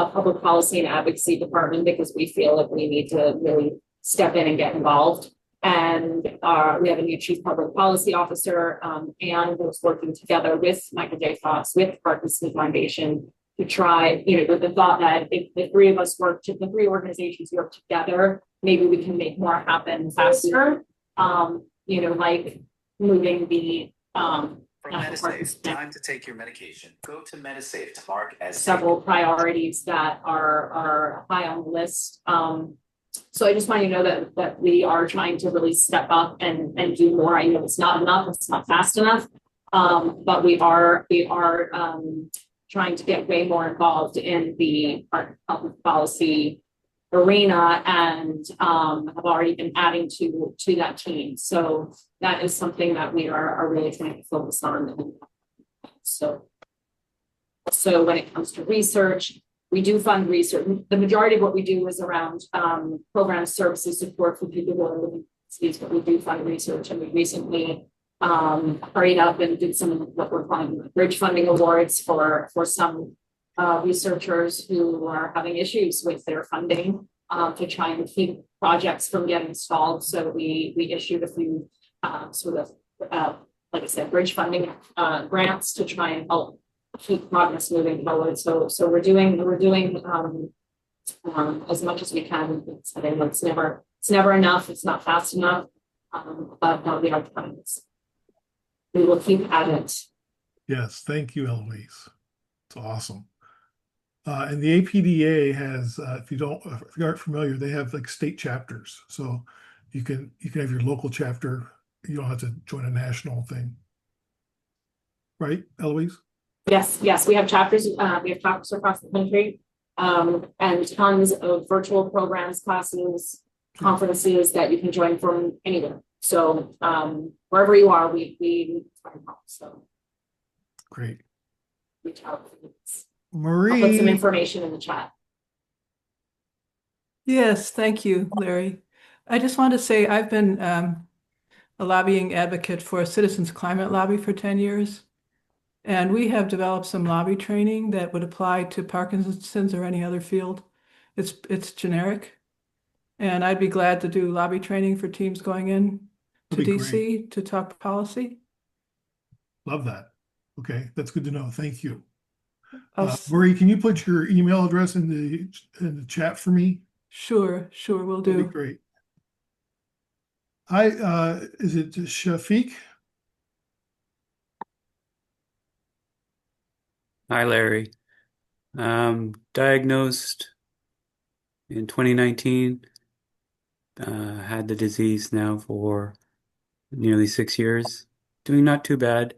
[SPEAKER 17] public policy and advocacy department, because we feel like we need to really step in and get involved. And we have a new chief public policy officer, and was working together with Michael J. Fox, with the Parkinson Foundation, to try, the thought that if the three of us the three organizations work together, maybe we can make more happen faster. Like moving the
[SPEAKER 18] From MetaSafe, time to take your medication. Go to MetaSafe to mark as
[SPEAKER 17] several priorities that are high on the list. So I just want you to know that we are trying to really step up and do more. I know it's not enough, it's not fast enough. But we are trying to get way more involved in the public policy arena, and have already been adding to that team. So that is something that we are really trying to focus on. So when it comes to research, we do fund research. The majority of what we do is around program services support for people who are living in cities, but we do fund research, and we recently hurried up and did some of what we're calling bridge funding awards for some researchers who are having issues with their funding to try and keep projects from getting stalled. So we issued a few like I said, bridge funding grants to try and help keep progress moving forward. So we're doing as much as we can. It's never enough. It's not fast enough. But we are trying this. We will keep at it.
[SPEAKER 1] Yes, thank you, Eloise. It's awesome. And the APDA has, if you aren't familiar, they have like state chapters. So you can have your local chapter. You don't have to join a national thing, right, Eloise?
[SPEAKER 17] Yes, we have chapters. We have chapters across the country, and tons of virtual programs, classes, conferences that you can join from anywhere. So wherever you are, we try and help. So
[SPEAKER 1] great.
[SPEAKER 17] Reach out.
[SPEAKER 1] Marie,
[SPEAKER 17] I'll put some information in the chat.
[SPEAKER 4] Yes, thank you, Larry. I just want to say I've been a lobbying advocate for a citizens climate lobby for 10 years. And we have developed some lobby training that would apply to Parkinson's or any other field. It's generic. And I'd be glad to do lobby training for teams going in to DC to talk policy.
[SPEAKER 1] Love that. Okay, that's good to know. Thank you. Marie, can you put your email address in the chat for me?
[SPEAKER 4] Sure, we'll do.
[SPEAKER 1] That'd be great. Hi, is it Shafiq?
[SPEAKER 19] Hi, Larry. Diagnosed in 2019, had the disease now for nearly 6 years. Doing not too bad.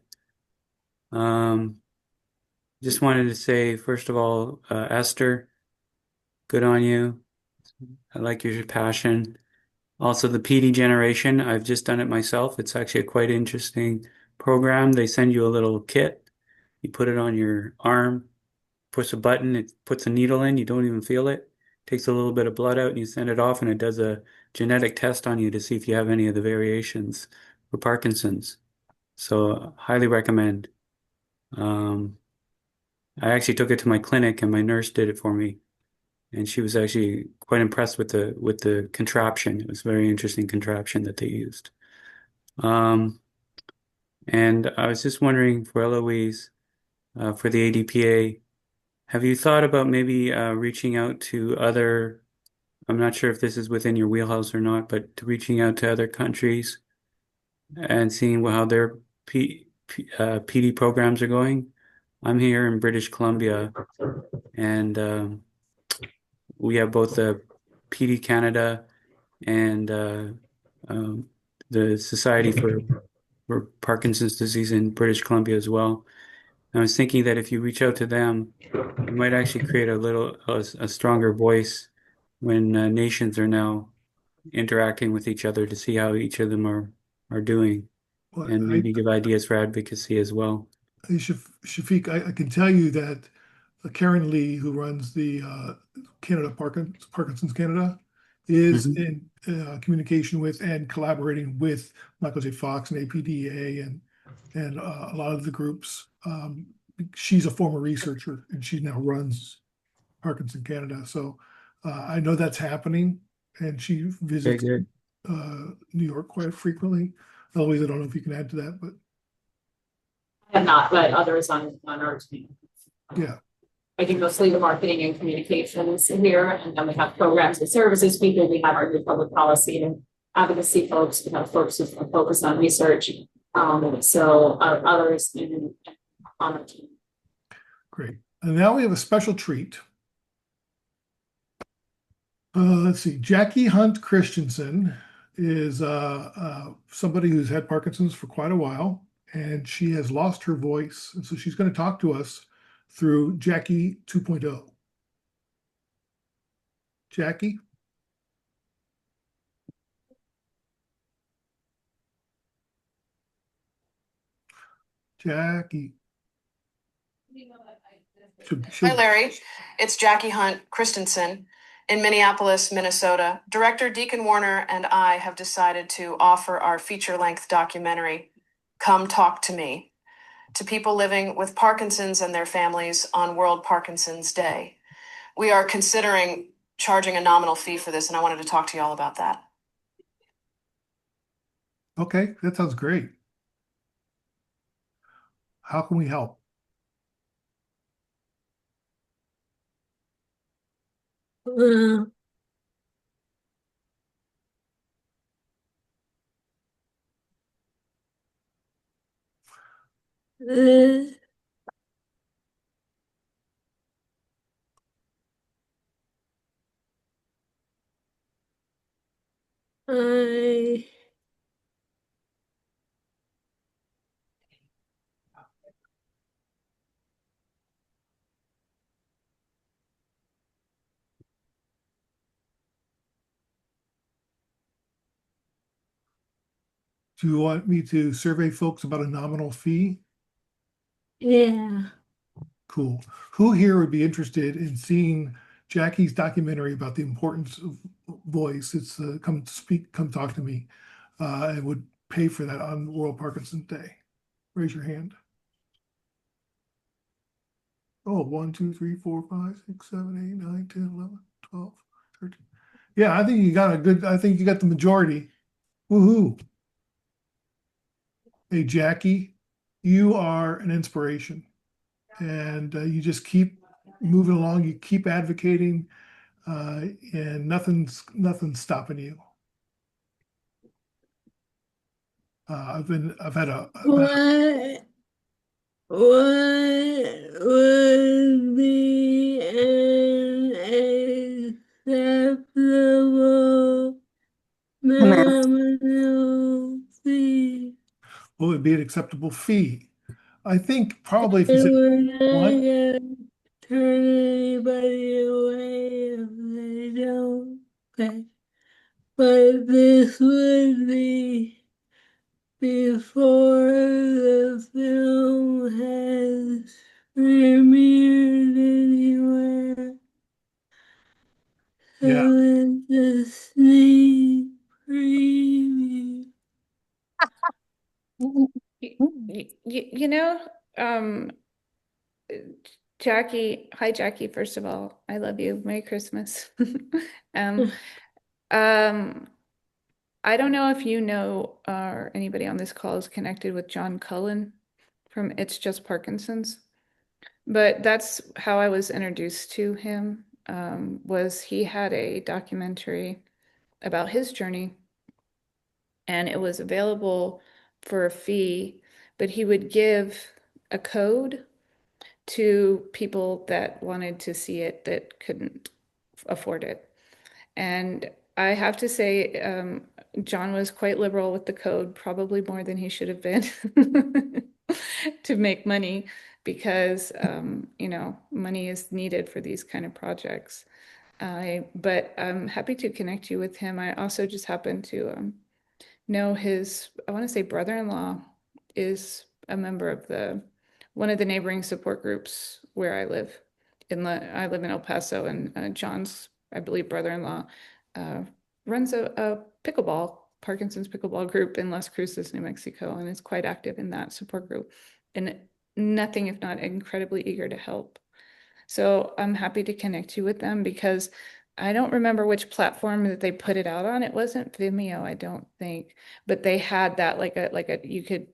[SPEAKER 19] Just wanted to say, first of all, Esther, good on you. I like your passion. Also, the PD generation, I've just done it myself. It's actually a quite interesting program. They send you a little kit. You put it on your arm, push a button, it puts a needle in, you don't even feel it. Takes a little bit of blood out and you send it off, and it does a genetic test on you to see if you have any of the variations for Parkinson's. So highly recommend. I actually took it to my clinic and my nurse did it for me. And she was actually quite impressed with the contraption. It was a very interesting contraption that they used. And I was just wondering for Eloise, for the ADPA, have you thought about maybe reaching out to other, I'm not sure if this is within your wheelhouse or not, but to reaching out to other countries and seeing how their PD programs are going? I'm here in British Columbia, and we have both the PD Canada and the Society for Parkinson's disease in British Columbia as well. And I was thinking that if you reach out to them, you might actually create a stronger voice when nations are now interacting with each other to see how each of them are doing, and maybe give ideas for advocacy as well.
[SPEAKER 1] Shafiq, I can tell you that Karen Lee, who runs the Parkinson's Canada, is in communication with and collaborating with Michael J. Fox and APDA and a lot of the groups. She's a former researcher and she now runs Parkinson Canada. So I know that's happening, and she visits New York quite frequently. Eloise, I don't know if you can add to that, but
[SPEAKER 17] I have not, but others on our team.
[SPEAKER 1] Yeah.
[SPEAKER 17] I do mostly the marketing and communications here, and then we have programs and services people. We have our new public policy and advocacy folks. We have folks who focus on research. So others on our team.
[SPEAKER 1] Great. And now we have a special treat. Let's see. Jackie Hunt Christensen is somebody who's had Parkinson's for quite a while, and she has lost her voice. And so she's going to talk to us through Jackie 2.0. Jackie? Jackie.
[SPEAKER 20] Hi, Larry. It's Jackie Hunt Christensen in Minneapolis, Minnesota. Director Deacon Warner and I have decided to offer our feature-length documentary, Come Talk to Me, to people living with Parkinson's and their families on World Parkinson's Day. We are considering charging a nominal fee for this, and I wanted to talk to you all about that.
[SPEAKER 1] Okay, that sounds great. How can we help?
[SPEAKER 12] Uh, uh, I
[SPEAKER 1] Do you want me to survey folks about a nominal fee?
[SPEAKER 12] yeah.
[SPEAKER 1] Cool. Who here would be interested in seeing Jackie's documentary about the importance of voice? It's Come Speak, Come Talk to Me, and would pay for that on World Parkinson's Day. Raise your hand. Oh, 1, 2, 3, 4, 5, 6, 7, 8, 9, 10, 11, 12, 13. Yeah, I think you got I think you got the majority. Woohoo. Hey, Jackie, you are an inspiration. And you just keep moving along, you keep advocating, and nothing's stopping you. I've had a
[SPEAKER 12] What would be an acceptable nominal fee?
[SPEAKER 1] what would be an acceptable fee? I think probably if you
[SPEAKER 12] And
[SPEAKER 1] said
[SPEAKER 12] we're not
[SPEAKER 1] one,
[SPEAKER 12] gonna turn anybody away if they don't pay. But this would be before the film has premiered anywhere. So
[SPEAKER 1] yeah,
[SPEAKER 12] it's a sneak preview.
[SPEAKER 14] You know, um, Jackie, hi Jackie, first of all, I love you. Merry Christmas. Um, um, I don't know if you know or anybody on this call is connected with John Cullen from It's Just Parkinson's, but that's how I was introduced to him, was he had a documentary about his journey and it was available for a fee, but he would give a code to people that wanted to see it that couldn't afford it. And I have to say, John was quite liberal with the code, probably more than he should have been to make money because, money is needed for these kind of projects. But I'm happy to connect you with him. I also just happen to know his, I want to say brother-in-law is a member of one of the neighboring support groups where I live. I live in El Paso, and John's, I believe, brother-in-law uh, runs a Parkinson's pickleball group in Las Cruces, New Mexico, and is quite active in that support group, and nothing if not incredibly eager to help. So I'm happy to connect you with them because I don't remember which platform that they put it out on. It wasn't Vimeo, I don't think, but they had that you could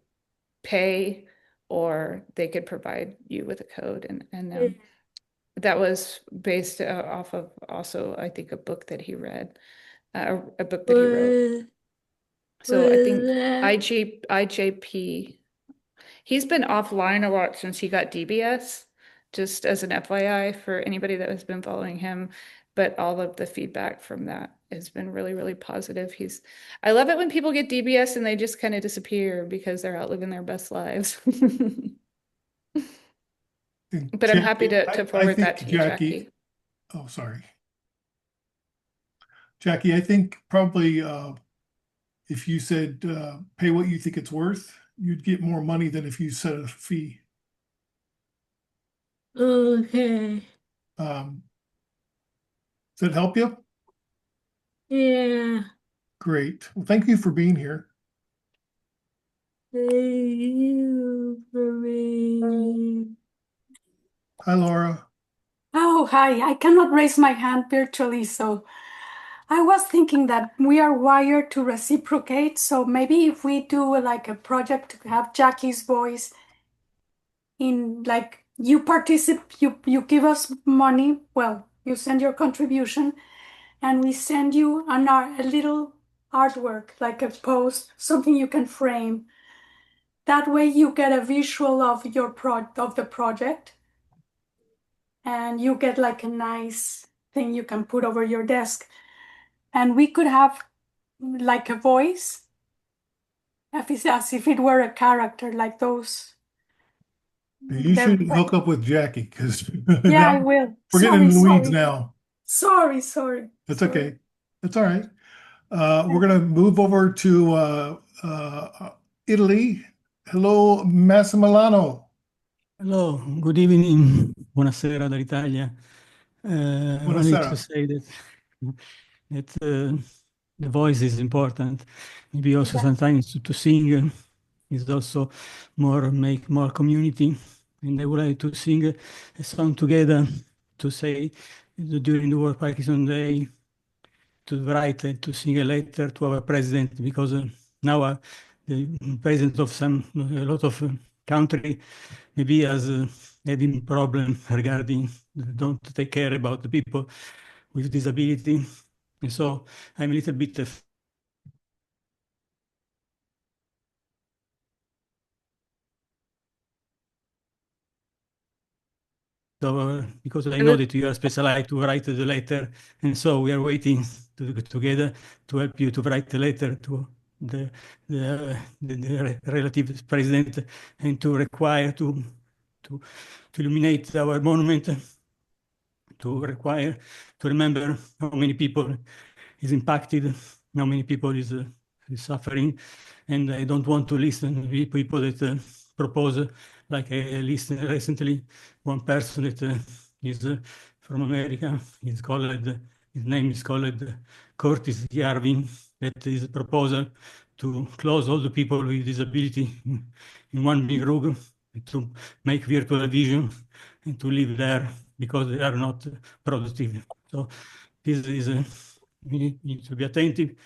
[SPEAKER 14] pay or they could provide you with a code, and that was based off of also I think a book that he read, a book that he wrote. So I think IJP. He's been offline a lot since he got DBS. just as an FYI for anybody that has been following him. But all of the feedback from that has been really, really positive. I love it when people get DBS and they just kind of disappear because they're out living their best lives. But I'm happy to forward that to you, Jackie.
[SPEAKER 1] Oh, sorry. Jackie, I think probably if you said pay what you think it's worth, you'd get more money than if you set a fee.
[SPEAKER 12] Okay.
[SPEAKER 1] Does that help you?
[SPEAKER 12] Yeah.
[SPEAKER 1] Great. Well, thank you for being here.
[SPEAKER 12] Thank you for being.
[SPEAKER 1] Hi, Laura.
[SPEAKER 21] Oh, hi. I cannot raise my hand virtually, so I was thinking that we are wired to reciprocate. So maybe if we do like a project to have Jackie's voice in, like, you participate, you give us money, well, you send your contribution, and we send you a little artwork, like a post, something you can frame. That way you get a visual of of the project, and you get like a nice thing you can put over your desk. And we could have like a voice, as if it were a character, like those.
[SPEAKER 1] You should hook up with Jackie because
[SPEAKER 21] Yeah, I will.
[SPEAKER 1] We're getting in the weeds now.
[SPEAKER 21] Sorry.
[SPEAKER 1] That's okay. That's all right. We're going to move over to Italy. Hello, Massimiliano.
[SPEAKER 22] Hello, good evening. Buonasera dall'Italia. Only to
[SPEAKER 1] Buonasera.
[SPEAKER 22] say that the voice is important. Maybe also sometimes to sing is also make more community. And I would like to sing a song together to say during the World Parkinson Day to write and to sing a letter to our president because now the president of a lot of country maybe has having problem regarding don't take care about the people with disability. And so I'm a little bit because I know that you are specialized to write the letter, and so we are waiting together to help you to write the letter to the relative president and to require to illuminate our monument, to require to remember how many people is impacted, how many people is suffering, and I don't want to listen to people that propose, like I listened recently, one person that is from America, his name is called Curtis Yarvin, that is a proposal to close all the people with disability in one big room, to make virtual vision and to live there because they are not productive. So this is we need to be attentive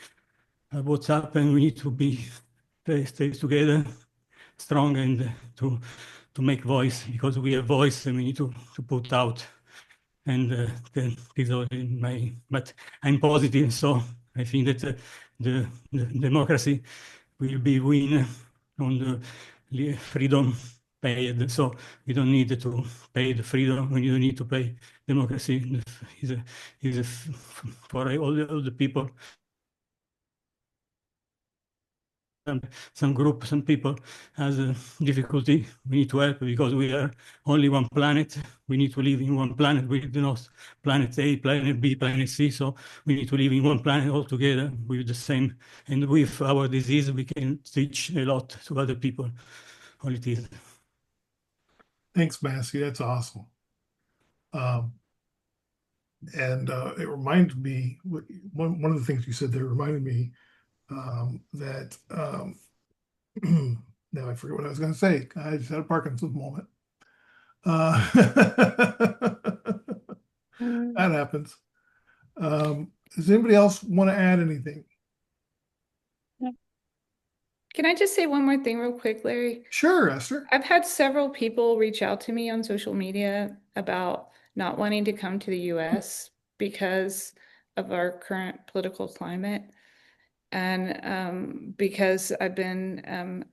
[SPEAKER 22] at what's happening. We need to stay together, strong, and to make voice because we have voice and we need to put out. And then this is but I'm positive, so I think that the democracy will be win on the freedom paid. So we don't need to pay the freedom. We don't need to pay democracy. Is for all the people. Some group, some people has a difficulty. We need to help because we are only one planet. We need to live in one planet. We do not planet A, planet B, planet C. So we need to live in one planet all together with the same. And with our disease, we can teach a lot to other people. All it is.
[SPEAKER 1] Thanks, Massey. That's awesome. And it reminded me, one of the things you said there reminded me that now I forget what I was going to say. I just had a Parkinson's moment. That happens. Does anybody else want to add anything?
[SPEAKER 14] Can I just say one more thing real quick, Larry?
[SPEAKER 1] Sure, Esther.
[SPEAKER 14] I've had several people reach out to me on social media about not wanting to come to the US because of our current political climate. And because I've been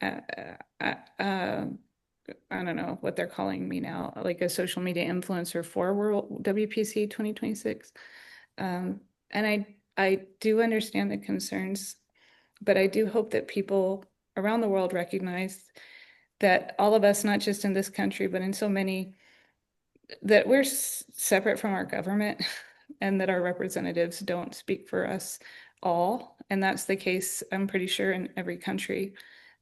[SPEAKER 14] I don't know what they're calling me now, like a social media influencer for World WPC 2026. And I do understand the concerns, but I do hope that people around the world recognize that all of us, not just in this country, but in so many, that we're separate from our government and that our representatives don't speak for us all. And that's the case, I'm pretty sure, in every country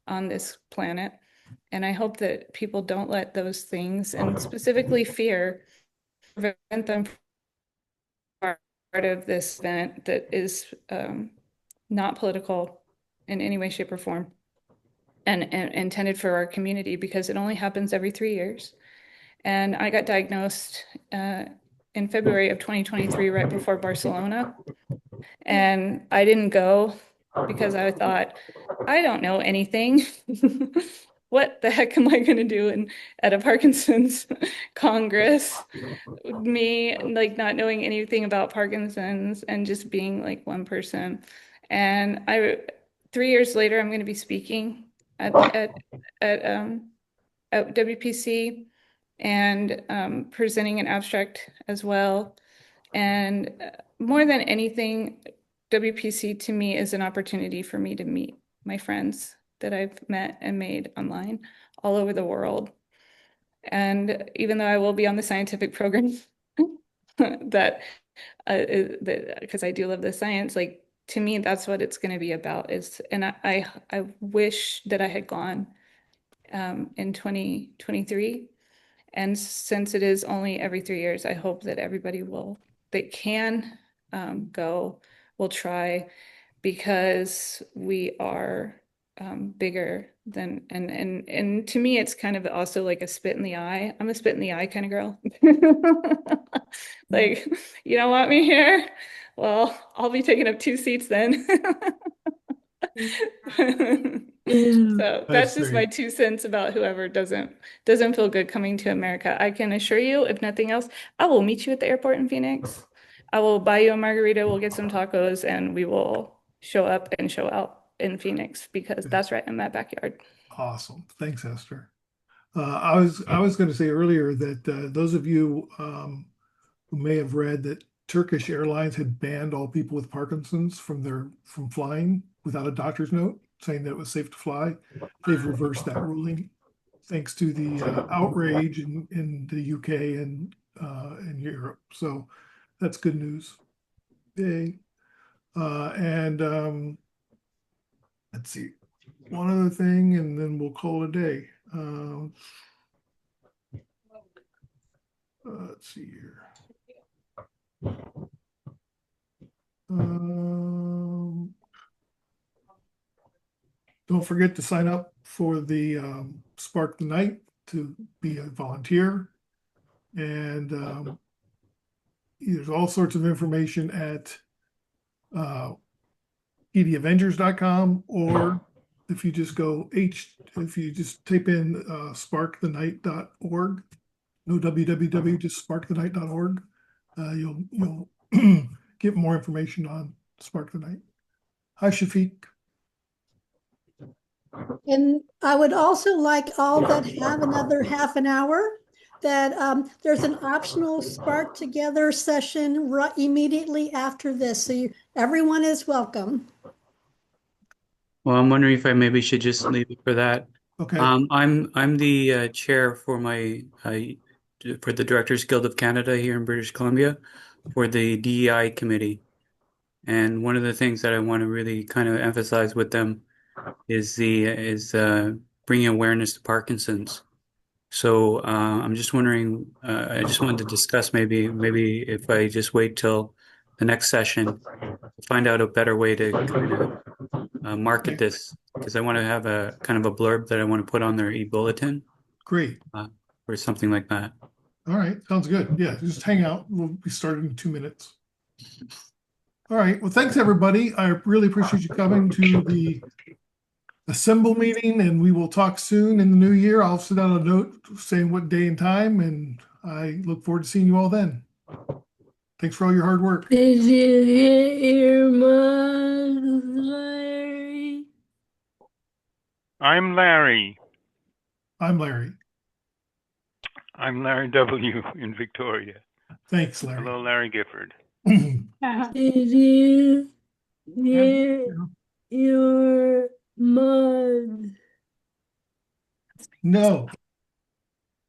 [SPEAKER 14] on this planet. And I hope that people don't let those things, and specifically fear, prevent them from part of this event that is not political in any way, shape, or form, and intended for our community, because it only happens every 3 years. And I got diagnosed in February of 2023, right before Barcelona. And I didn't go because I thought, I don't know anything. What the heck am I going to do at a Parkinson's Congress? Me, like, not knowing anything about Parkinson's and just being like one person. And 3 years later, I'm going to be speaking at WPC and presenting an abstract as well. And more than anything, WPC to me is an opportunity for me to meet my friends that I've met and made online all over the world. And even though I will be on the scientific program, that because I do love the science, like, to me, that's what it's going to be about. And I wish that I had gone in 2023. And since it is only every 3 years, I hope that everybody that can go, will try, because we are bigger than, and to me, it's kind of also like a spit in the eye. I'm a spit in the eye kind of girl. Like, you don't want me here? Well, I'll be taking up 2 seats then. So that's just my 2 cents about whoever doesn't feel good coming to America. I can assure you, if nothing else, I will meet you at the airport in Phoenix. I will buy you a margarita, we'll get some tacos, and we will show up and show out in Phoenix, because that's right in my backyard.
[SPEAKER 1] Awesome. Thanks, Esther. I was going to say earlier that those of you who may have read that Turkish Airlines had banned all people with Parkinson's from flying without a doctor's note, saying that it was safe to fly. They've reversed that ruling thanks to the outrage in the UK and in Europe. So that's good news. Yay. And let's see, one other thing, and then we'll call it a day. Let's see here. Don't forget to sign up for the Spark the Night to be a volunteer. And there's all sorts of information at PDAvengers.com, or if you just type in sparkthenight.org, no www, just sparkthenight.org, you'll get more information on Spark the Night. Hi, Shafiq.
[SPEAKER 13] And I would also like all that have another half an hour, that there's an optional Spark Together session right immediately after this. So everyone is welcome.
[SPEAKER 19] Well, I'm wondering if I maybe should just leave it for that.
[SPEAKER 1] Okay.
[SPEAKER 19] I'm the chair for the Directors Guild of Canada here in British Columbia for the DEI committee. And one of the things that I want to really kind of emphasize with them is bringing awareness to Parkinson's. So I'm just wondering, I just wanted to discuss maybe if I just wait till the next session to find out a better way to kind of market this, because I want to have a kind of a blurb that I want to put on their e-bulletin.
[SPEAKER 1] Great.
[SPEAKER 19] Or something like that.
[SPEAKER 1] All right, sounds good. Yeah, just hang out. We'll be starting in 2 minutes. All right. Well, thanks, everybody. I really appreciate you coming to the Assemble meeting, and we will talk soon in the new year. I'll send out a note saying what day and time, and I look forward to seeing you all then. Thanks for all your hard work.
[SPEAKER 12] Did you get your mug, Larry?
[SPEAKER 2] I'm Larry.
[SPEAKER 1] I'm Larry.
[SPEAKER 2] I'm Larry W. in Victoria.
[SPEAKER 1] Thanks, Larry.
[SPEAKER 2] Hello, Larry Gifford.
[SPEAKER 12] Did you get your mug?
[SPEAKER 1] No,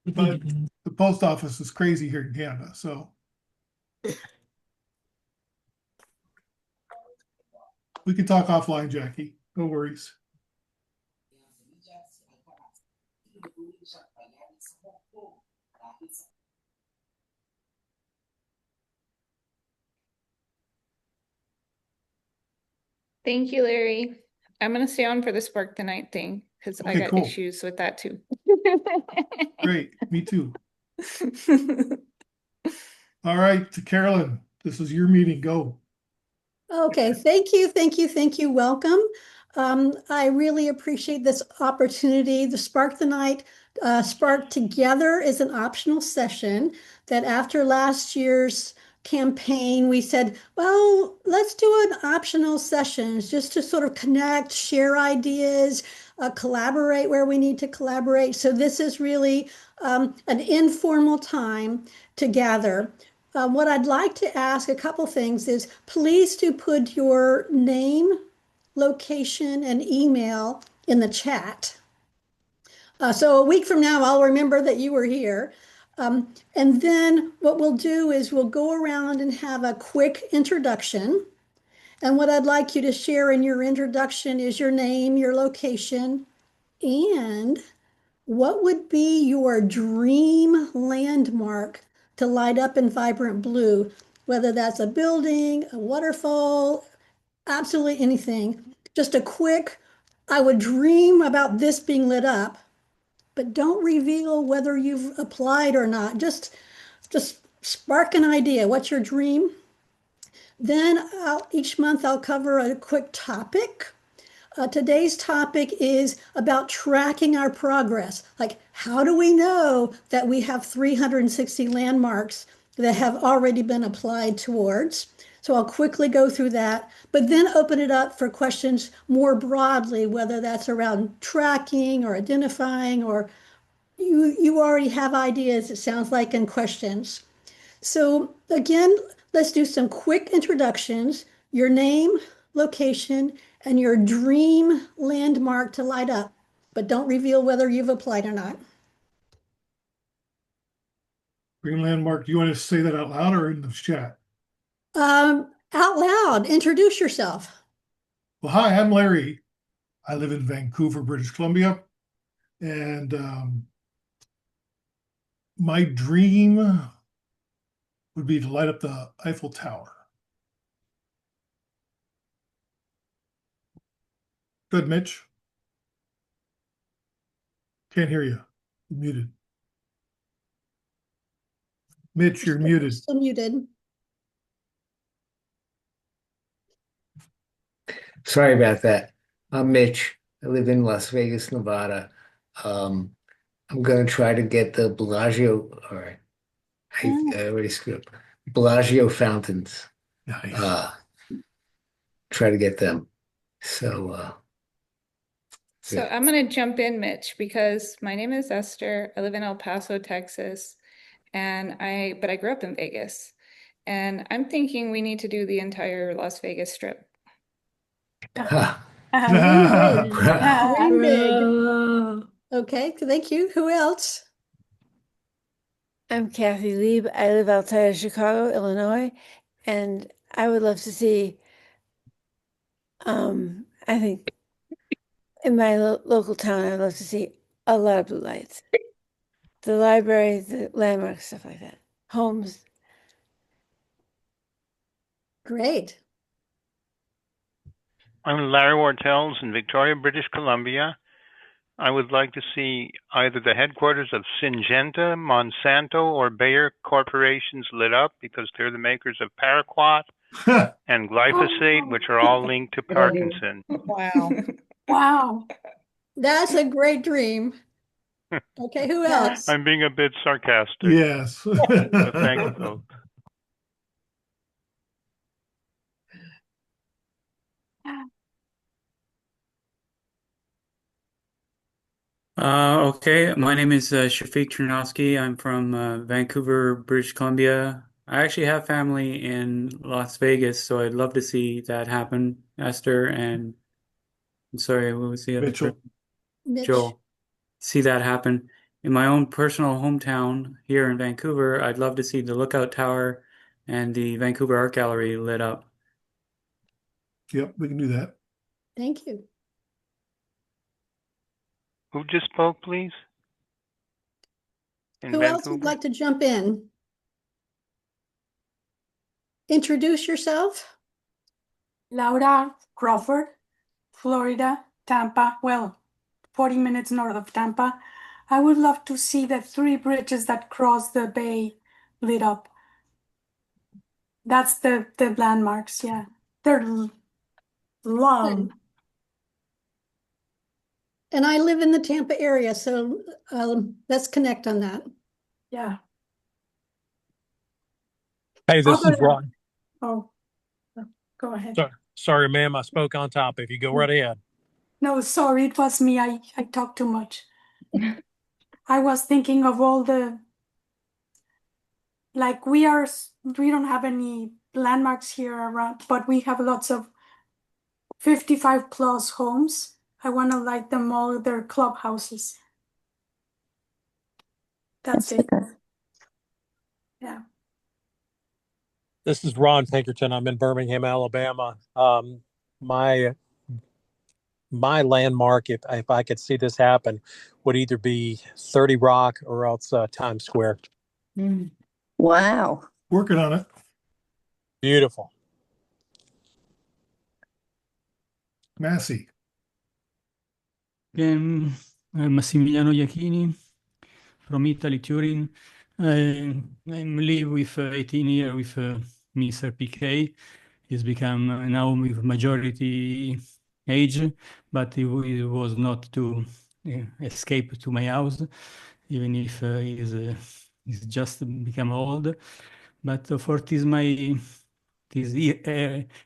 [SPEAKER 1] but the post office is crazy here in Canada, so. We can talk offline, Jackie. No worries.
[SPEAKER 14] Thank you, Larry. I'm going to stay on for the Spark the Night thing because I
[SPEAKER 1] Okay,
[SPEAKER 14] got
[SPEAKER 1] cool.
[SPEAKER 14] issues with that too.
[SPEAKER 1] Great, me too. All right, to Carolyn, this is your meeting. Go.
[SPEAKER 13] Okay, thank you, thank you, thank you. Welcome. I really appreciate this opportunity. The Spark the Night Spark Together is an optional session that after last year's campaign, we said, well, let's do an optional sessions just to sort of connect, share ideas, collaborate where we need to collaborate. So this is really an informal time to gather. What I'd like to ask a couple things is please do put your name, location, and email in the chat. So a week from now, I'll remember that you were here. And then what we'll do is we'll go around and have a quick introduction. And what I'd like you to share in your introduction is your name, your location, and what would be your dream landmark to light up in vibrant blue, whether that's a building, a waterfall, absolutely anything. Just a quick, I would dream about this being lit up, but don't reveal whether you've applied or not. Just spark an idea. What's your dream? Then each month I'll cover a quick topic. Today's topic is about tracking our progress. Like, how do we know that we have 360 landmarks that have already been applied towards? So I'll quickly go through that, but then open it up for questions more broadly, whether that's around tracking or identifying, or you already have ideas, it sounds like, and questions. So again, let's do some quick introductions, your name, location, and your dream landmark to light up, but don't reveal whether you've applied or not.
[SPEAKER 1] Green landmark, do you want to say that out loud or in the chat?
[SPEAKER 13] Out loud, introduce yourself.
[SPEAKER 1] Well, hi, I'm Larry. I live in Vancouver, British Columbia. And my dream would be to light up the Eiffel Tower. Good, Mitch. Can't hear you. You're muted. Mitch, you're muted.
[SPEAKER 13] Still muted.
[SPEAKER 3] Sorry about that. I'm Mitch. I live in Las Vegas, Nevada. I'm going to try to get the Bellagio, all right. I already screwed up. Bellagio fountains.
[SPEAKER 1] Nice.
[SPEAKER 3] Try to get them. So
[SPEAKER 14] So I'm going to jump in, Mitch, because my name is Esther. I live in El Paso, Texas, but I grew up in Vegas. And I'm thinking we need to do the entire Las Vegas Strip.
[SPEAKER 13] Dream big. Okay, thank you. Who else?
[SPEAKER 7] I'm Kathy Lieb. I live outside of Chicago, Illinois, and I would love to see, I think in my local town, I'd love to see a lot of blue lights. The library, the landmarks, stuff like that. Homes.
[SPEAKER 13] Great.
[SPEAKER 2] I'm Larry Wartels in Victoria, British Columbia. I would like to see either the headquarters of Syngenta, Monsanto, or Bayer corporations lit up because they're the makers of paraquat and glyphosate, which are all linked to Parkinson.
[SPEAKER 14] Wow.
[SPEAKER 21] Wow.
[SPEAKER 13] That's a great dream. Okay, who else?
[SPEAKER 2] I'm being a bit sarcastic.
[SPEAKER 1] Yes.
[SPEAKER 2] But thank you, folks.
[SPEAKER 19] Okay, my name is Shafiq Chernovsky. I'm from Vancouver, British Columbia. I actually have family in Las Vegas, so I'd love to see that happen. Esther and I'm sorry, what was the other
[SPEAKER 1] Mitchell.
[SPEAKER 19] person?
[SPEAKER 13] Mitch.
[SPEAKER 19] Joel. See that happen. In my own personal hometown here in Vancouver, I'd love to see the Lookout Tower and the Vancouver Art Gallery lit up.
[SPEAKER 1] Yep, we can do that.
[SPEAKER 13] Thank you.
[SPEAKER 2] Who just spoke, please? In
[SPEAKER 13] Who else would
[SPEAKER 2] Vancouver?
[SPEAKER 13] like to jump in? Introduce yourself.
[SPEAKER 21] Laura Crawford, Florida, Tampa, well, 40 minutes north of Tampa. I would love to see the 3 bridges that cross the bay lit up. That's the landmarks, yeah. They're long.
[SPEAKER 13] And I live in the Tampa area, so let's connect on that.
[SPEAKER 21] Yeah.
[SPEAKER 5] Hey, this is Ron.
[SPEAKER 21] Oh, go ahead.
[SPEAKER 5] Sorry, ma'am, I spoke on top. If you go right ahead.
[SPEAKER 21] No, sorry, it was me. I talked too much. I was thinking of all the, like we don't have any landmarks here around, but we have lots of 55 plus homes. I want to light them all their clubhouses. That's it. Yeah.
[SPEAKER 5] This is Ron Pinkerton. I'm in Birmingham, Alabama. My landmark, if I could see this happen, would either be 30 Rock or else Times Square.
[SPEAKER 13] Wow.
[SPEAKER 1] Working on it.
[SPEAKER 5] Beautiful.
[SPEAKER 1] Massey.
[SPEAKER 22] Massimiliano Iachini from Italy, Turin. I live with 18 years with Mr. PK. He's become now with majority age, but he was not to escape to my house, even if he's just become old. But for this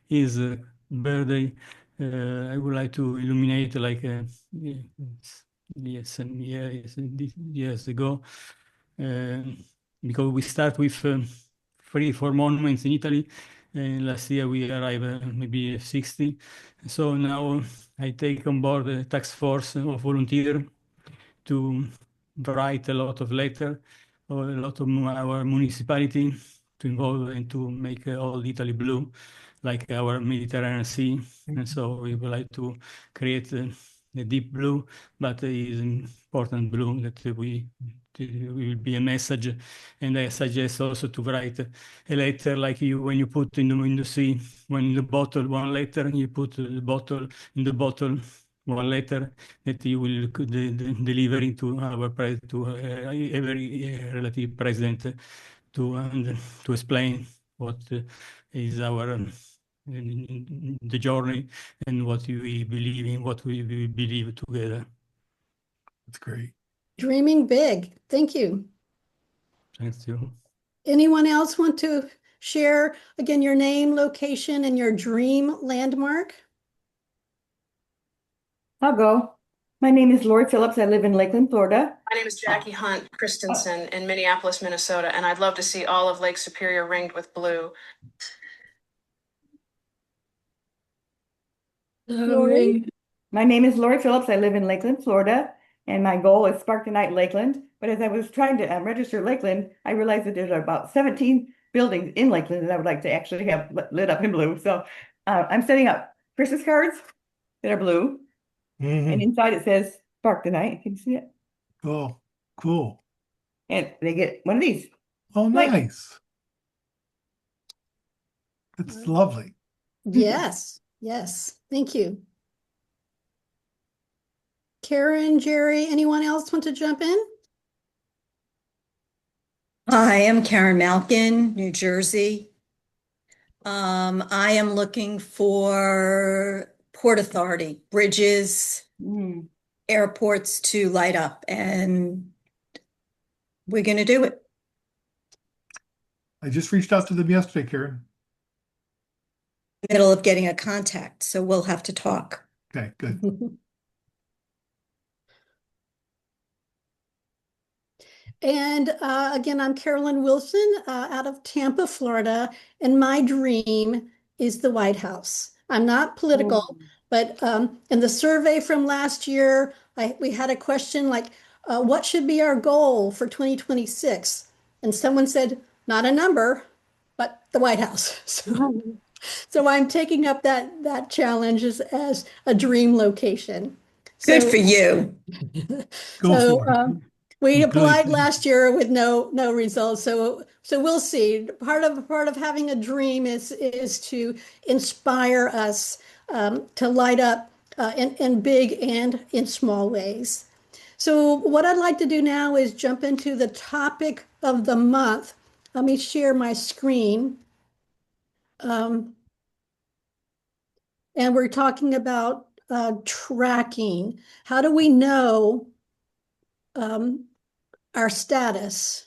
[SPEAKER 22] his birthday, I would like to illuminate like years ago, because we start with 3-4 monuments in Italy. And last year we arrived maybe 60. So now I take on board a task force of volunteers to write a lot of letter or a lot of our municipality to involve and to make all Italy blue, like our Mediterranean Sea. And so we would like to create a deep blue, but it is important blue that will be a message. And I suggest also to write a letter like when you put in the sea, when in the bottle, one letter, you put the bottle in the bottle, one letter that you will deliver into our to every relative president to explain what is our the journey and what we believe in, what we believe together.
[SPEAKER 1] That's great.
[SPEAKER 13] Dreaming big. Thank you.
[SPEAKER 22] Thank you.
[SPEAKER 13] Anyone else want to share again your name, location, and your dream landmark?
[SPEAKER 8] I'll go. My name is Lori Phillips. I live in Lakeland, Florida.
[SPEAKER 20] My name is Jackie Hunt Christensen in Minneapolis, Minnesota, and I'd love to see all of Lake Superior ringed with blue.
[SPEAKER 8] Lori? My name is Lori Phillips. I live in Lakeland, Florida, and my goal is Spark the Night Lakeland. But as I was trying to register Lakeland, I realized that there's about 17 buildings in Lakeland that I would like to actually have lit up in blue. So I'm setting up Christmas cards that are blue. And inside it says Spark the Night. Can you see it?
[SPEAKER 1] Oh, cool.
[SPEAKER 8] And they get one of these.
[SPEAKER 1] Oh, nice. That's lovely.
[SPEAKER 13] Yes, yes. Thank you. Karen, Jerry, anyone else want to jump in?
[SPEAKER 23] Hi, I'm Karen Malkin, New Jersey. I am looking for Port Authority, bridges, airports to light up, and we're going to do it.
[SPEAKER 1] I just reached out to them yesterday, Karen.
[SPEAKER 23] Middle of getting a contact, so we'll have to talk.
[SPEAKER 1] Okay, good.
[SPEAKER 13] And again, I'm Carolyn Wilson out of Tampa, Florida, and my dream is the White House. I'm not political, but in the survey from last year, we had a question like, what should be our goal for 2026? And someone said, not a number, but the White House. So I'm taking up that challenge as a dream location.
[SPEAKER 23] Good
[SPEAKER 13] So,
[SPEAKER 23] for you.
[SPEAKER 1] Go for it.
[SPEAKER 13] we
[SPEAKER 1] I'm really
[SPEAKER 13] applied last year with no results. So we'll see. Part of having a dream is to inspire us to light up in big and in small ways. So what I'd like to do now is jump into the topic of the month. Let me share my screen. And we're talking about tracking. How do we know our status?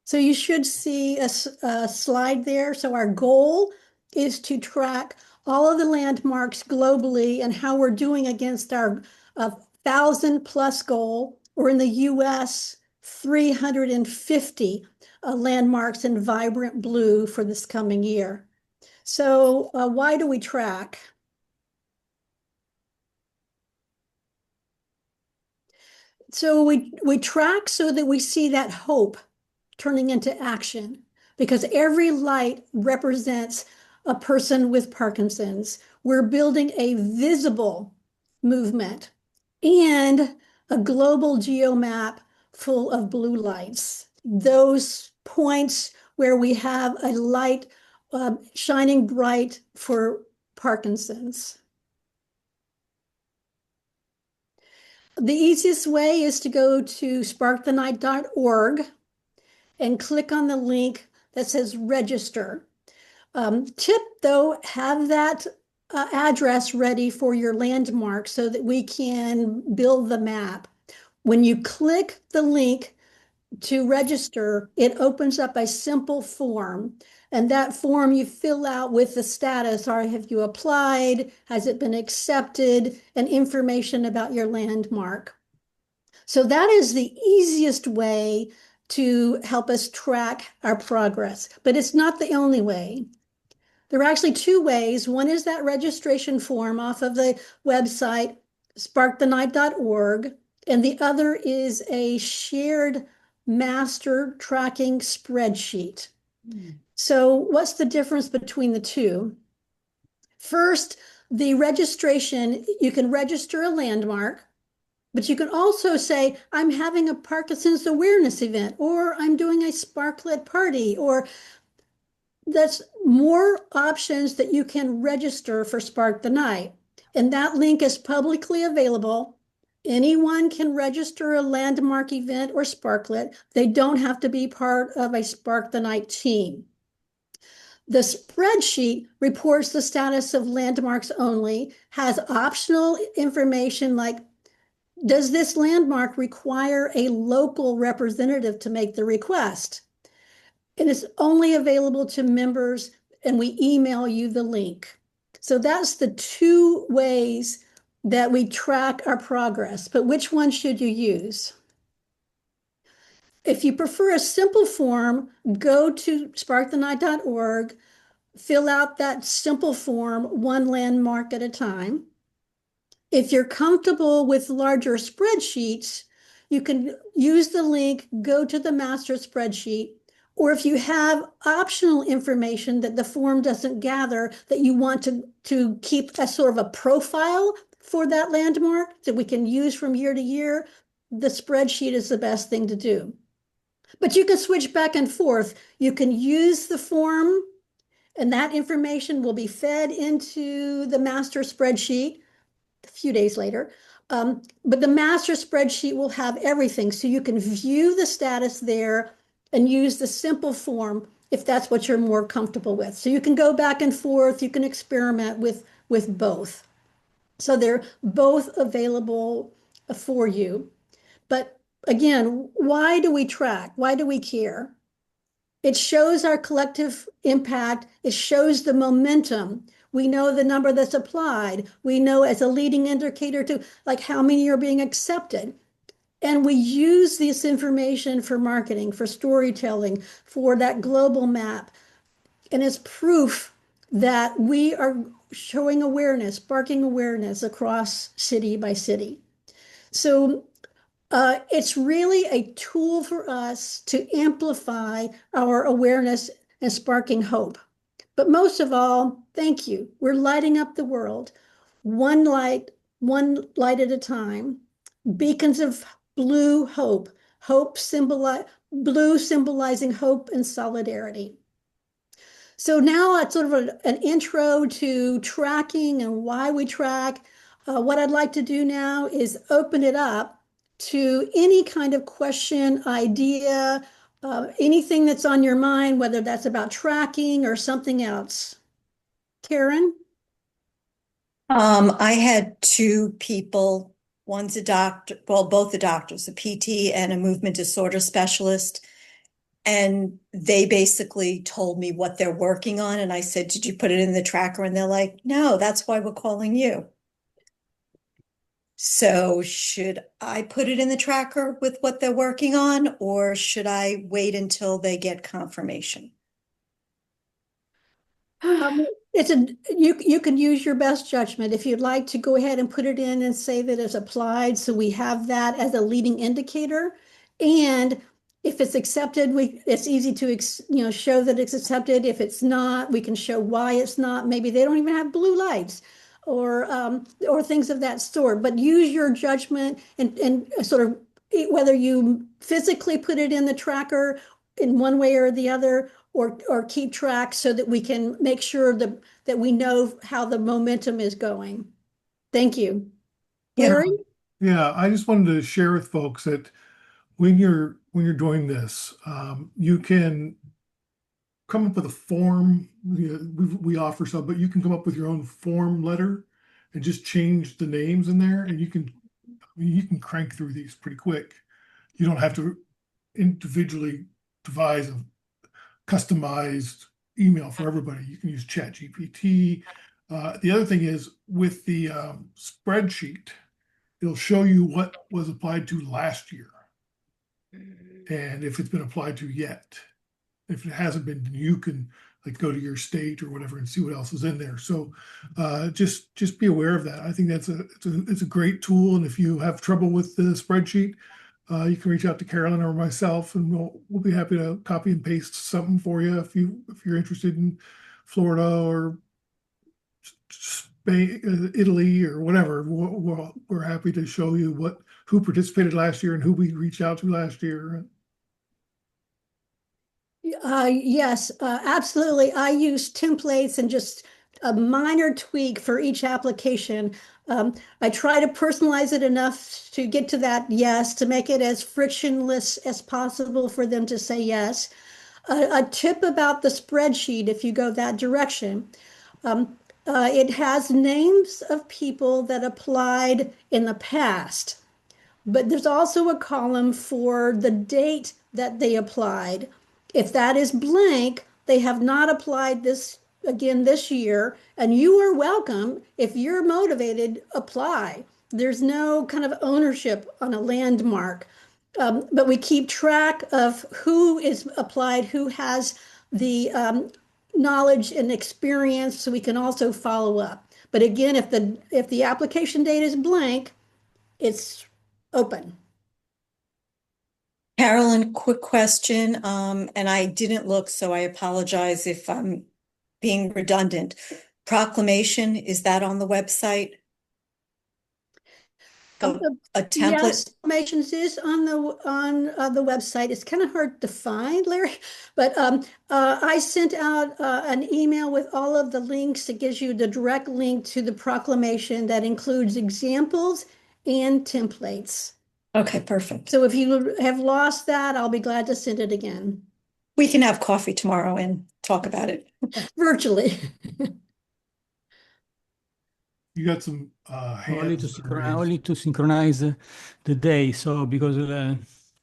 [SPEAKER 13] So you should see a slide there. So our goal is to track all of the landmarks globally and how we're doing against our 1,000+ goal, or in the US, 350 landmarks in vibrant blue for this coming year. So why do we track? So we track so that we see that hope turning into action, because every light represents a person with Parkinson's. We're building a visible movement and a global geomap full of blue lights. Those points where we have a light shining bright for Parkinson's. The easiest way is to go to sparkthenight.org and click on the link that says register. Tip though, have that address ready for your landmark so that we can build the map. When you click the link to register, it opens up a simple form. And that form you fill out with the status, or have you applied? Has it been accepted? And information about your landmark. So that is the easiest way to help us track our progress, but it's not the only way. There are actually two ways. One is that registration form off of the website, sparkthenight.org, and the other is a shared master tracking spreadsheet. So what's the difference between the two? First, the registration, you can register a landmark, but you can also say, I'm having a Parkinson's awareness event, or I'm doing a sparklet party, or that's more options that you can register for Spark the Night. And that link is publicly available. Anyone can register a landmark event or sparklet. They don't have to be part of a Spark the Night team. The spreadsheet reports the status of landmarks only, has optional information like, does this landmark require a local representative to make the request? And it's only available to members, and we email you the link. So that's the two ways that we track our progress. But which one should you use? If you prefer a simple form, go to sparkthenight.org, fill out that simple form, one landmark at a time. If you're comfortable with larger spreadsheets, you can use the link, go to the master spreadsheet, or if you have optional information that the form doesn't gather that you want to keep as sort of a profile for that landmark that we can use from year to year, the spreadsheet is the best thing to do. But you can switch back and forth. You can use the form, and that information will be fed into the master spreadsheet a few days later. But the master spreadsheet will have everything. So you can view the status there and use the simple form if that's what you're more comfortable with. So you can go back and forth. You can experiment with both. So they're both available for you. But again, why do we track? Why do we care? It shows our collective impact. It shows the momentum. We know the number that's applied. We know as a leading indicator to like how many are being accepted. And we use this information for marketing, for storytelling, for that global map. And it's proof that we are showing awareness, sparking awareness across city by city. So it's really a tool for us to amplify our awareness and sparking hope. But most of all, thank you. We're lighting up the world, one light at a time. Beacons of blue hope, blue symbolizing hope and solidarity. So now it's sort of an intro to tracking and why we track. What I'd like to do now is open it up to any kind of question, idea, anything that's on your mind, whether that's about tracking or something else. Karen?
[SPEAKER 23] I had two people. One's a doctor, well, both the doctors, a PT and a movement disorder specialist. And they basically told me what they're working on. And I said, did you put it in the tracker? And they're like, no, that's why we're calling you. So should I put it in the tracker with what they're working on, or should I wait until they get confirmation?
[SPEAKER 13] You can use your best judgment. If you'd like to go ahead and put it in and say that it's applied, so we have that as a leading indicator. And if it's accepted, it's easy to show that it's accepted. If it's not, we can show why it's not. Maybe they don't even have blue lights or things of that sort. But use your judgment and sort of whether you physically put it in the tracker in one way or the other, or keep track so that we can make sure that we know how the momentum is going. Thank you. Larry?
[SPEAKER 1] Yeah, I just wanted to share with folks that when you're doing this, you can come up with a form. We offer some, but you can come up with your own form letter and just change the names in there, and you can crank through these pretty quick. You don't have to individually devise a customized email for everybody. You can use ChatGPT. The other thing is with the spreadsheet, it'll show you what was applied to last year and if it's been applied to yet. If it hasn't been, you can like go to your state or whatever and see what else is in there. So just be aware of that. I think it's a great tool. And if you have trouble with the spreadsheet, you can reach out to Carolyn or myself, and we'll be happy to copy and paste something for you if you're interested in Florida or Spain, Italy, or whatever. We're happy to show you who participated last year and who we reached out to last year.
[SPEAKER 13] Yes, absolutely. I use templates and just a minor tweak for each application. I try to personalize it enough to get to that yes, to make it as frictionless as possible for them to say yes. A tip about the spreadsheet, if you go that direction, it has names of people that applied in the past, but there's also a column for the date that they applied. If that is blank, they have not applied this year, and you are welcome. If you're motivated, apply. There's no kind of ownership on a landmark, but we keep track of who is applied, who has the knowledge and experience, so we can also follow up. But again, if the application date is blank, it's open.
[SPEAKER 23] Carolyn, quick question, and I didn't look, so I apologize if I'm being redundant. Proclamation, is that on the website? A template?
[SPEAKER 13] Yes, proclamations is on the website. It's kind of hard to find, Larry, but I sent out an email with all of the links that gives you the direct link to the proclamation that includes examples and templates.
[SPEAKER 23] Okay, perfect.
[SPEAKER 13] So if you have lost that, I'll be glad to send it again.
[SPEAKER 23] We can have coffee tomorrow and talk about it.
[SPEAKER 13] Virtually.
[SPEAKER 1] You got some
[SPEAKER 22] only to synchronize the day. So because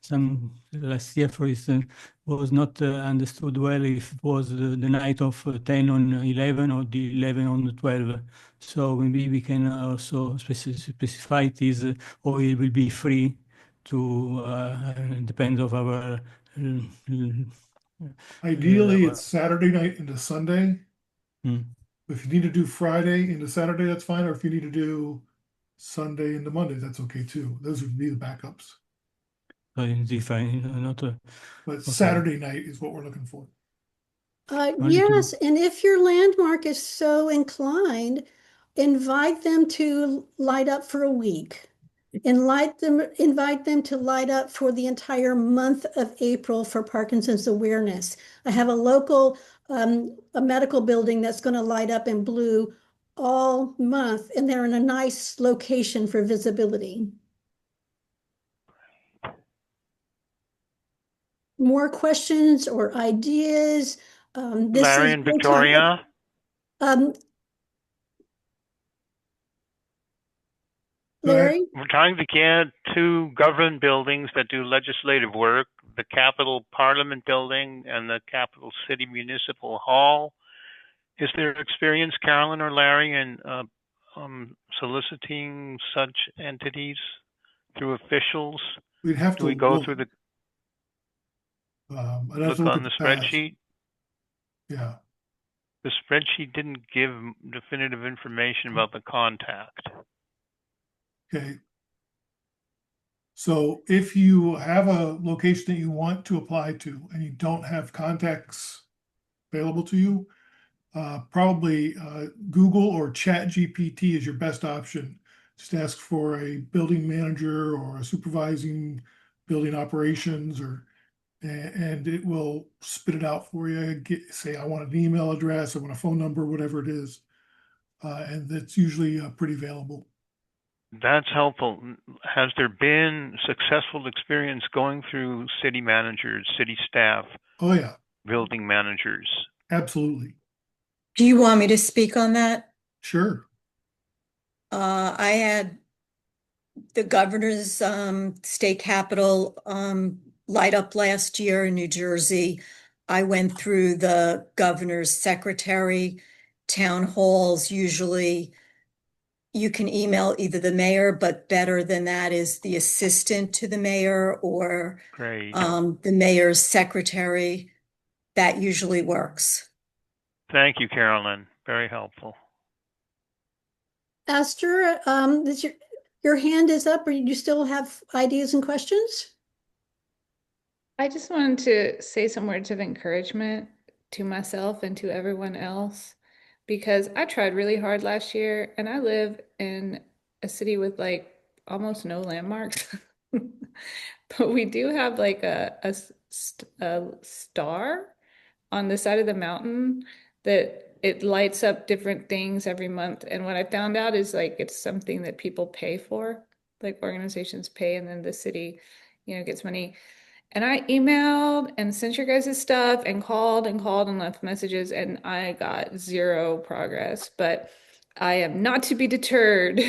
[SPEAKER 22] some last year, for instance, was not understood well if it was the night of 10 on 11 or the 11 on 12. So maybe we can also specify this, or it will be free depends of our
[SPEAKER 1] Ideally, it's Saturday night into Sunday.
[SPEAKER 22] Hmm.
[SPEAKER 1] If you need to do Friday into Saturday, that's fine. Or if you need to do Sunday into Monday, that's okay too. Those would be the backups.
[SPEAKER 22] if I not
[SPEAKER 1] But
[SPEAKER 22] okay.
[SPEAKER 1] Saturday night is what we're looking for.
[SPEAKER 13] Yes, and if your landmark is so inclined, invite them to light up for a week. Invite them to light up for the entire month of April for Parkinson's awareness. I have a local a medical building that's going to light up in blue all month, and they're in a nice location for visibility. More questions or ideas?
[SPEAKER 2] Larry and Victoria.
[SPEAKER 13] Larry?
[SPEAKER 2] We're trying to get two government buildings that do legislative work, the Capitol Parliament Building and the Capital City Municipal Hall. Is there experience, Carolyn or Larry, in soliciting such entities through officials?
[SPEAKER 1] We'd have to
[SPEAKER 2] Do we go
[SPEAKER 1] look.
[SPEAKER 2] through the
[SPEAKER 1] I'd have
[SPEAKER 2] look
[SPEAKER 1] to look
[SPEAKER 2] on
[SPEAKER 1] at
[SPEAKER 2] the
[SPEAKER 1] past.
[SPEAKER 2] spreadsheet?
[SPEAKER 1] Yeah.
[SPEAKER 2] The spreadsheet didn't give definitive information about the contact.
[SPEAKER 1] Okay. So if you have a location that you want to apply to and you don't have contacts available to you, probably Google or Chat GPT is your best option. Just ask for a building manager or a supervising building operations, and it will spit it out for you. Say, I want an email address, I want a phone number, whatever it is. And that's usually pretty available.
[SPEAKER 2] That's helpful. Has there been successful experience going through city managers, city staff?
[SPEAKER 1] Oh, yeah.
[SPEAKER 2] Building managers?
[SPEAKER 1] Absolutely.
[SPEAKER 23] Do you want me to speak on that?
[SPEAKER 1] Sure.
[SPEAKER 23] I had the governor's state capitol light up last year in New Jersey. I went through the governor's secretary, town halls. Usually you can email either the mayor, but better than that is the assistant to the mayor or the mayor's secretary. That usually works.
[SPEAKER 2] Thank you, Carolyn. Very helpful.
[SPEAKER 13] Esther, your hand is up, or you still have ideas and questions?
[SPEAKER 14] I just wanted to say some words of encouragement to myself and to everyone else, because I tried really hard last year and I live in a city with like almost no landmarks. But we do have like a star on the side of the mountain that it lights up different things every month. And what I found out is like it's something that people pay for, like organizations pay, and then the city, gets money. And I emailed and sent your guys' stuff and called and left messages, and I got zero progress. But I am not to be deterred.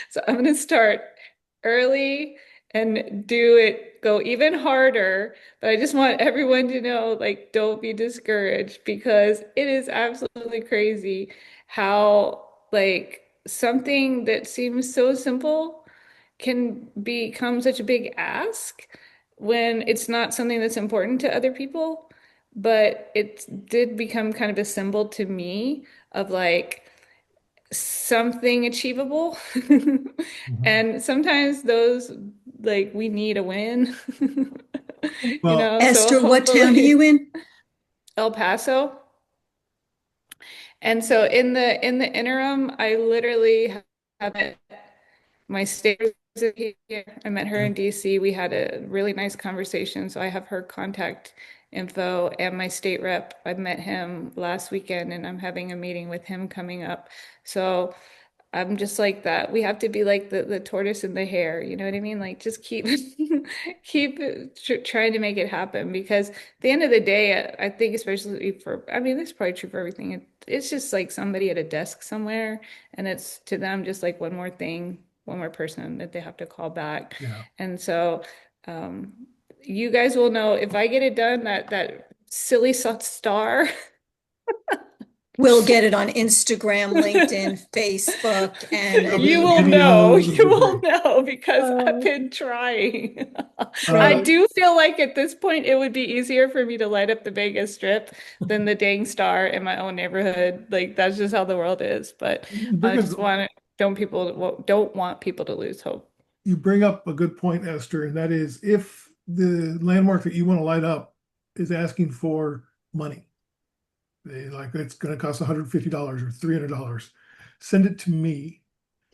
[SPEAKER 14] So I'm going to start early and go even harder. But I just want everyone to know, like, don't be discouraged, because it is absolutely crazy how, like, something that seems so simple can become such a big ask when it's not something that's important to other people. But it did become kind of a symbol to me of like something achievable. And sometimes those, like, we need a win.
[SPEAKER 23] Well,
[SPEAKER 14] So
[SPEAKER 23] Esther, what town are you in?
[SPEAKER 14] El Paso. And so in the interim, I literally have my state representative here. I met her in DC. We had a really nice conversation. So I have her contact info, and my state rep. I met him last weekend and I'm having a meeting with him coming up. So I'm just like that. We have to be like the tortoise and the hare. You know what I mean? Like, just keep trying to make it happen, because at the end of the day, I think, especially I mean, this is probably true for everything. It's just like somebody at a desk somewhere, and it's to them just like one more thing, one more person that they have to call back.
[SPEAKER 1] Yeah.
[SPEAKER 14] And so you guys will know if I get it done, that silly star
[SPEAKER 23] We'll get it on Instagram, LinkedIn, Facebook, and
[SPEAKER 14] You will know. You will know because I've been trying. I do feel like at this point it would be easier for me to light up the Vegas Strip than the dang star in my own neighborhood. Like that's just how the world is. But I just don't want people to lose hope.
[SPEAKER 1] You bring up a good point, Esther, and that is if the landmark that you want to light up is asking for money, like it's going to cost $150 or $300, send it to me,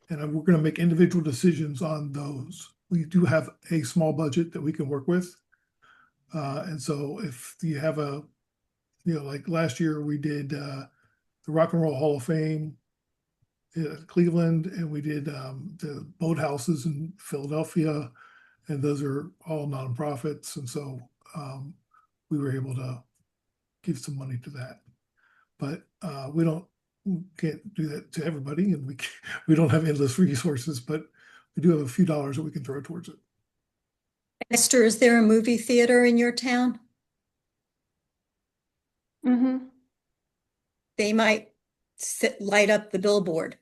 [SPEAKER 1] and we're going to make individual decisions on those. We do have a small budget that we can work with, and so if you have like last year we did the Rock and Roll Hall of Fame in Cleveland, and we did the boathouses in Philadelphia, and those are all nonprofits, and so we were able to give some money to that. But we can't do that to everybody, and we don't have endless resources, but we do have a few dollars that we can throw towards it.
[SPEAKER 23] Esther, is there a movie theater in your town?
[SPEAKER 14] Mm-hmm.
[SPEAKER 23] They might light up the billboard.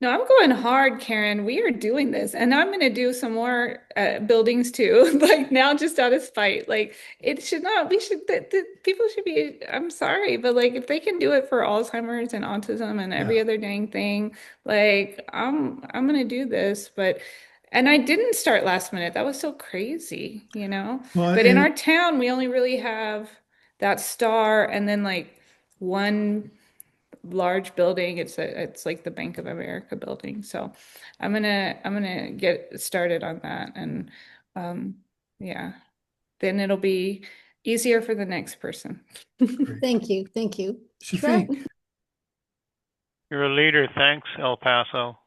[SPEAKER 14] No, I'm going hard, Karen. We are doing this, and I'm going to do some more buildings too. Like now, just out of spite. Like it should not. We should. People should be. I'm sorry, but like if they can do it for Alzheimer's and autism and every other dang thing, like I'm going to do this. And I didn't start last minute. That was so crazy, you know.
[SPEAKER 1] Well,
[SPEAKER 14] but in our town, we only really have that star, and then like one large building. It's like the Bank of America building. So I'm gonna get started on that, and yeah, then it'll be easier for the next person.
[SPEAKER 13] Thank you.
[SPEAKER 1] Shafiq.
[SPEAKER 2] You're a leader. Thanks, El Paso.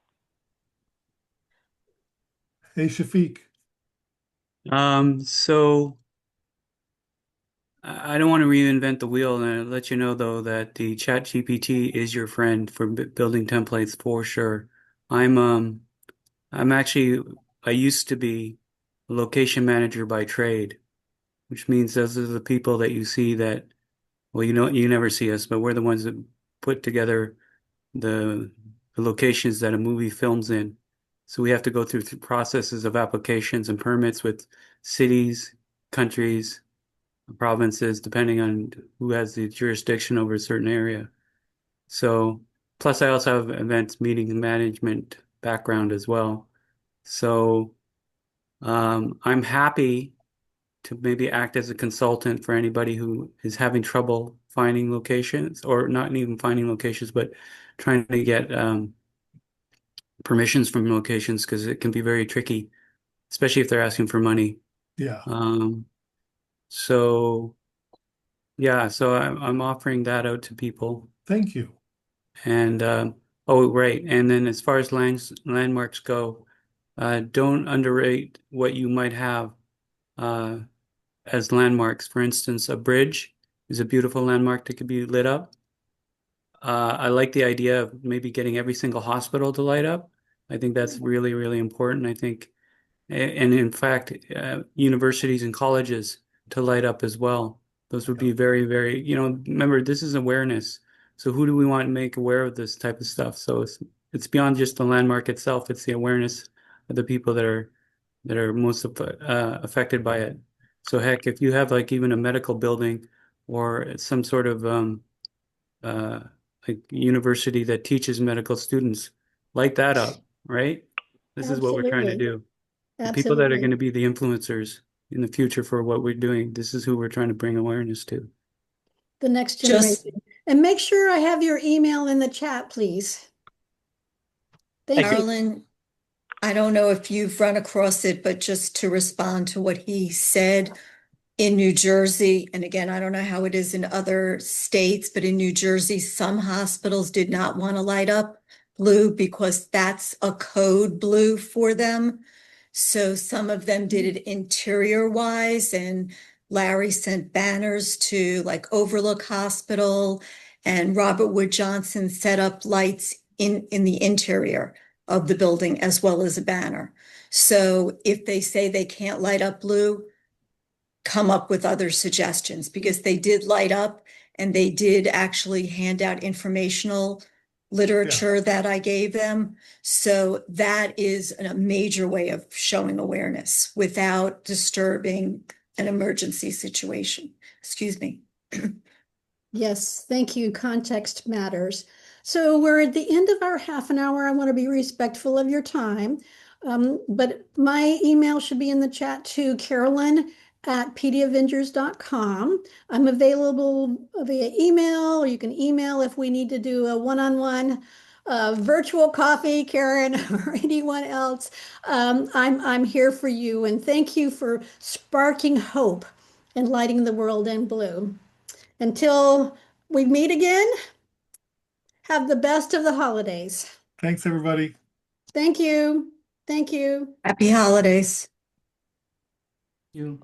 [SPEAKER 1] Hey, Shafiq.
[SPEAKER 19] So I don't want to reinvent the wheel, and I'll let you know though that the Chat GPT is your friend for building templates for sure. I'm actually I used to be a location manager by trade, which means those are the people that you see that, well, you never see us, but we're the ones that put together the locations that a movie films in. So we have to go through processes of applications and permits with cities, countries, provinces, depending on who has the jurisdiction over a certain area. So, plus I also have events, meeting management background as well. So, I'm happy to maybe act as a consultant for anybody who is having trouble finding locations, or not even finding locations, but trying to get permissions from locations, because it can be very tricky, especially if they're asking for money.
[SPEAKER 1] Yeah.
[SPEAKER 19] So yeah, so I'm offering that out to people.
[SPEAKER 1] Thank you.
[SPEAKER 19] And oh, right. And then as far as landmarks go, don't underrate what you might have as landmarks. For instance, a bridge is a beautiful landmark that could be lit up. I like the idea of maybe getting every single hospital to light up. I think that's really, really important. I think, and in fact, universities and colleges to light up as well. Those would be very, very, remember, this is awareness. So who do we want to make aware of this type of stuff? So it's beyond just the landmark itself. It's the awareness of the people that are most affected by it. So heck, if you have like even a medical building or some sort of like university that teaches medical students, light that up, right? This is what we're trying to do. The people that are going to be the influencers in the future for what we're doing, this is who we're trying to bring awareness to.
[SPEAKER 13] The next generation. And make sure I have your email in the chat, please. Thank you.
[SPEAKER 23] Carolyn, I don't know if you've run across it, but just to respond to what he said, in New Jersey, and again, I don't know how it is in other states, but in New Jersey, some hospitals did not want to light up blue because that's a code blue for them. So some of them did it interior wise, and Larry sent banners to like Overlook Hospital, and Robert Wood Johnson set up lights in the interior of the building as well as a banner. So if they say they can't light up blue, come up with other suggestions, because they did light up and they did actually hand out informational literature that I gave them. So that is a major way of showing awareness without disturbing an emergency situation. Excuse me.
[SPEAKER 13] Yes, thank you. Context matters. So we're at the end of our half an hour. I want to be respectful of your time. But my email should be in the chat too, Carolyn@pdavengers.com. I'm available via email, or you can email if we need to do a one-on-one virtual coffee, Karen, or anyone else. I'm here for you, and thank you for sparking hope and lighting the world in blue. Until we meet again, have the best of the holidays.
[SPEAKER 1] Thanks, everybody.
[SPEAKER 13] Thank you. Thank you.
[SPEAKER 23] Happy holidays.
[SPEAKER 16] You.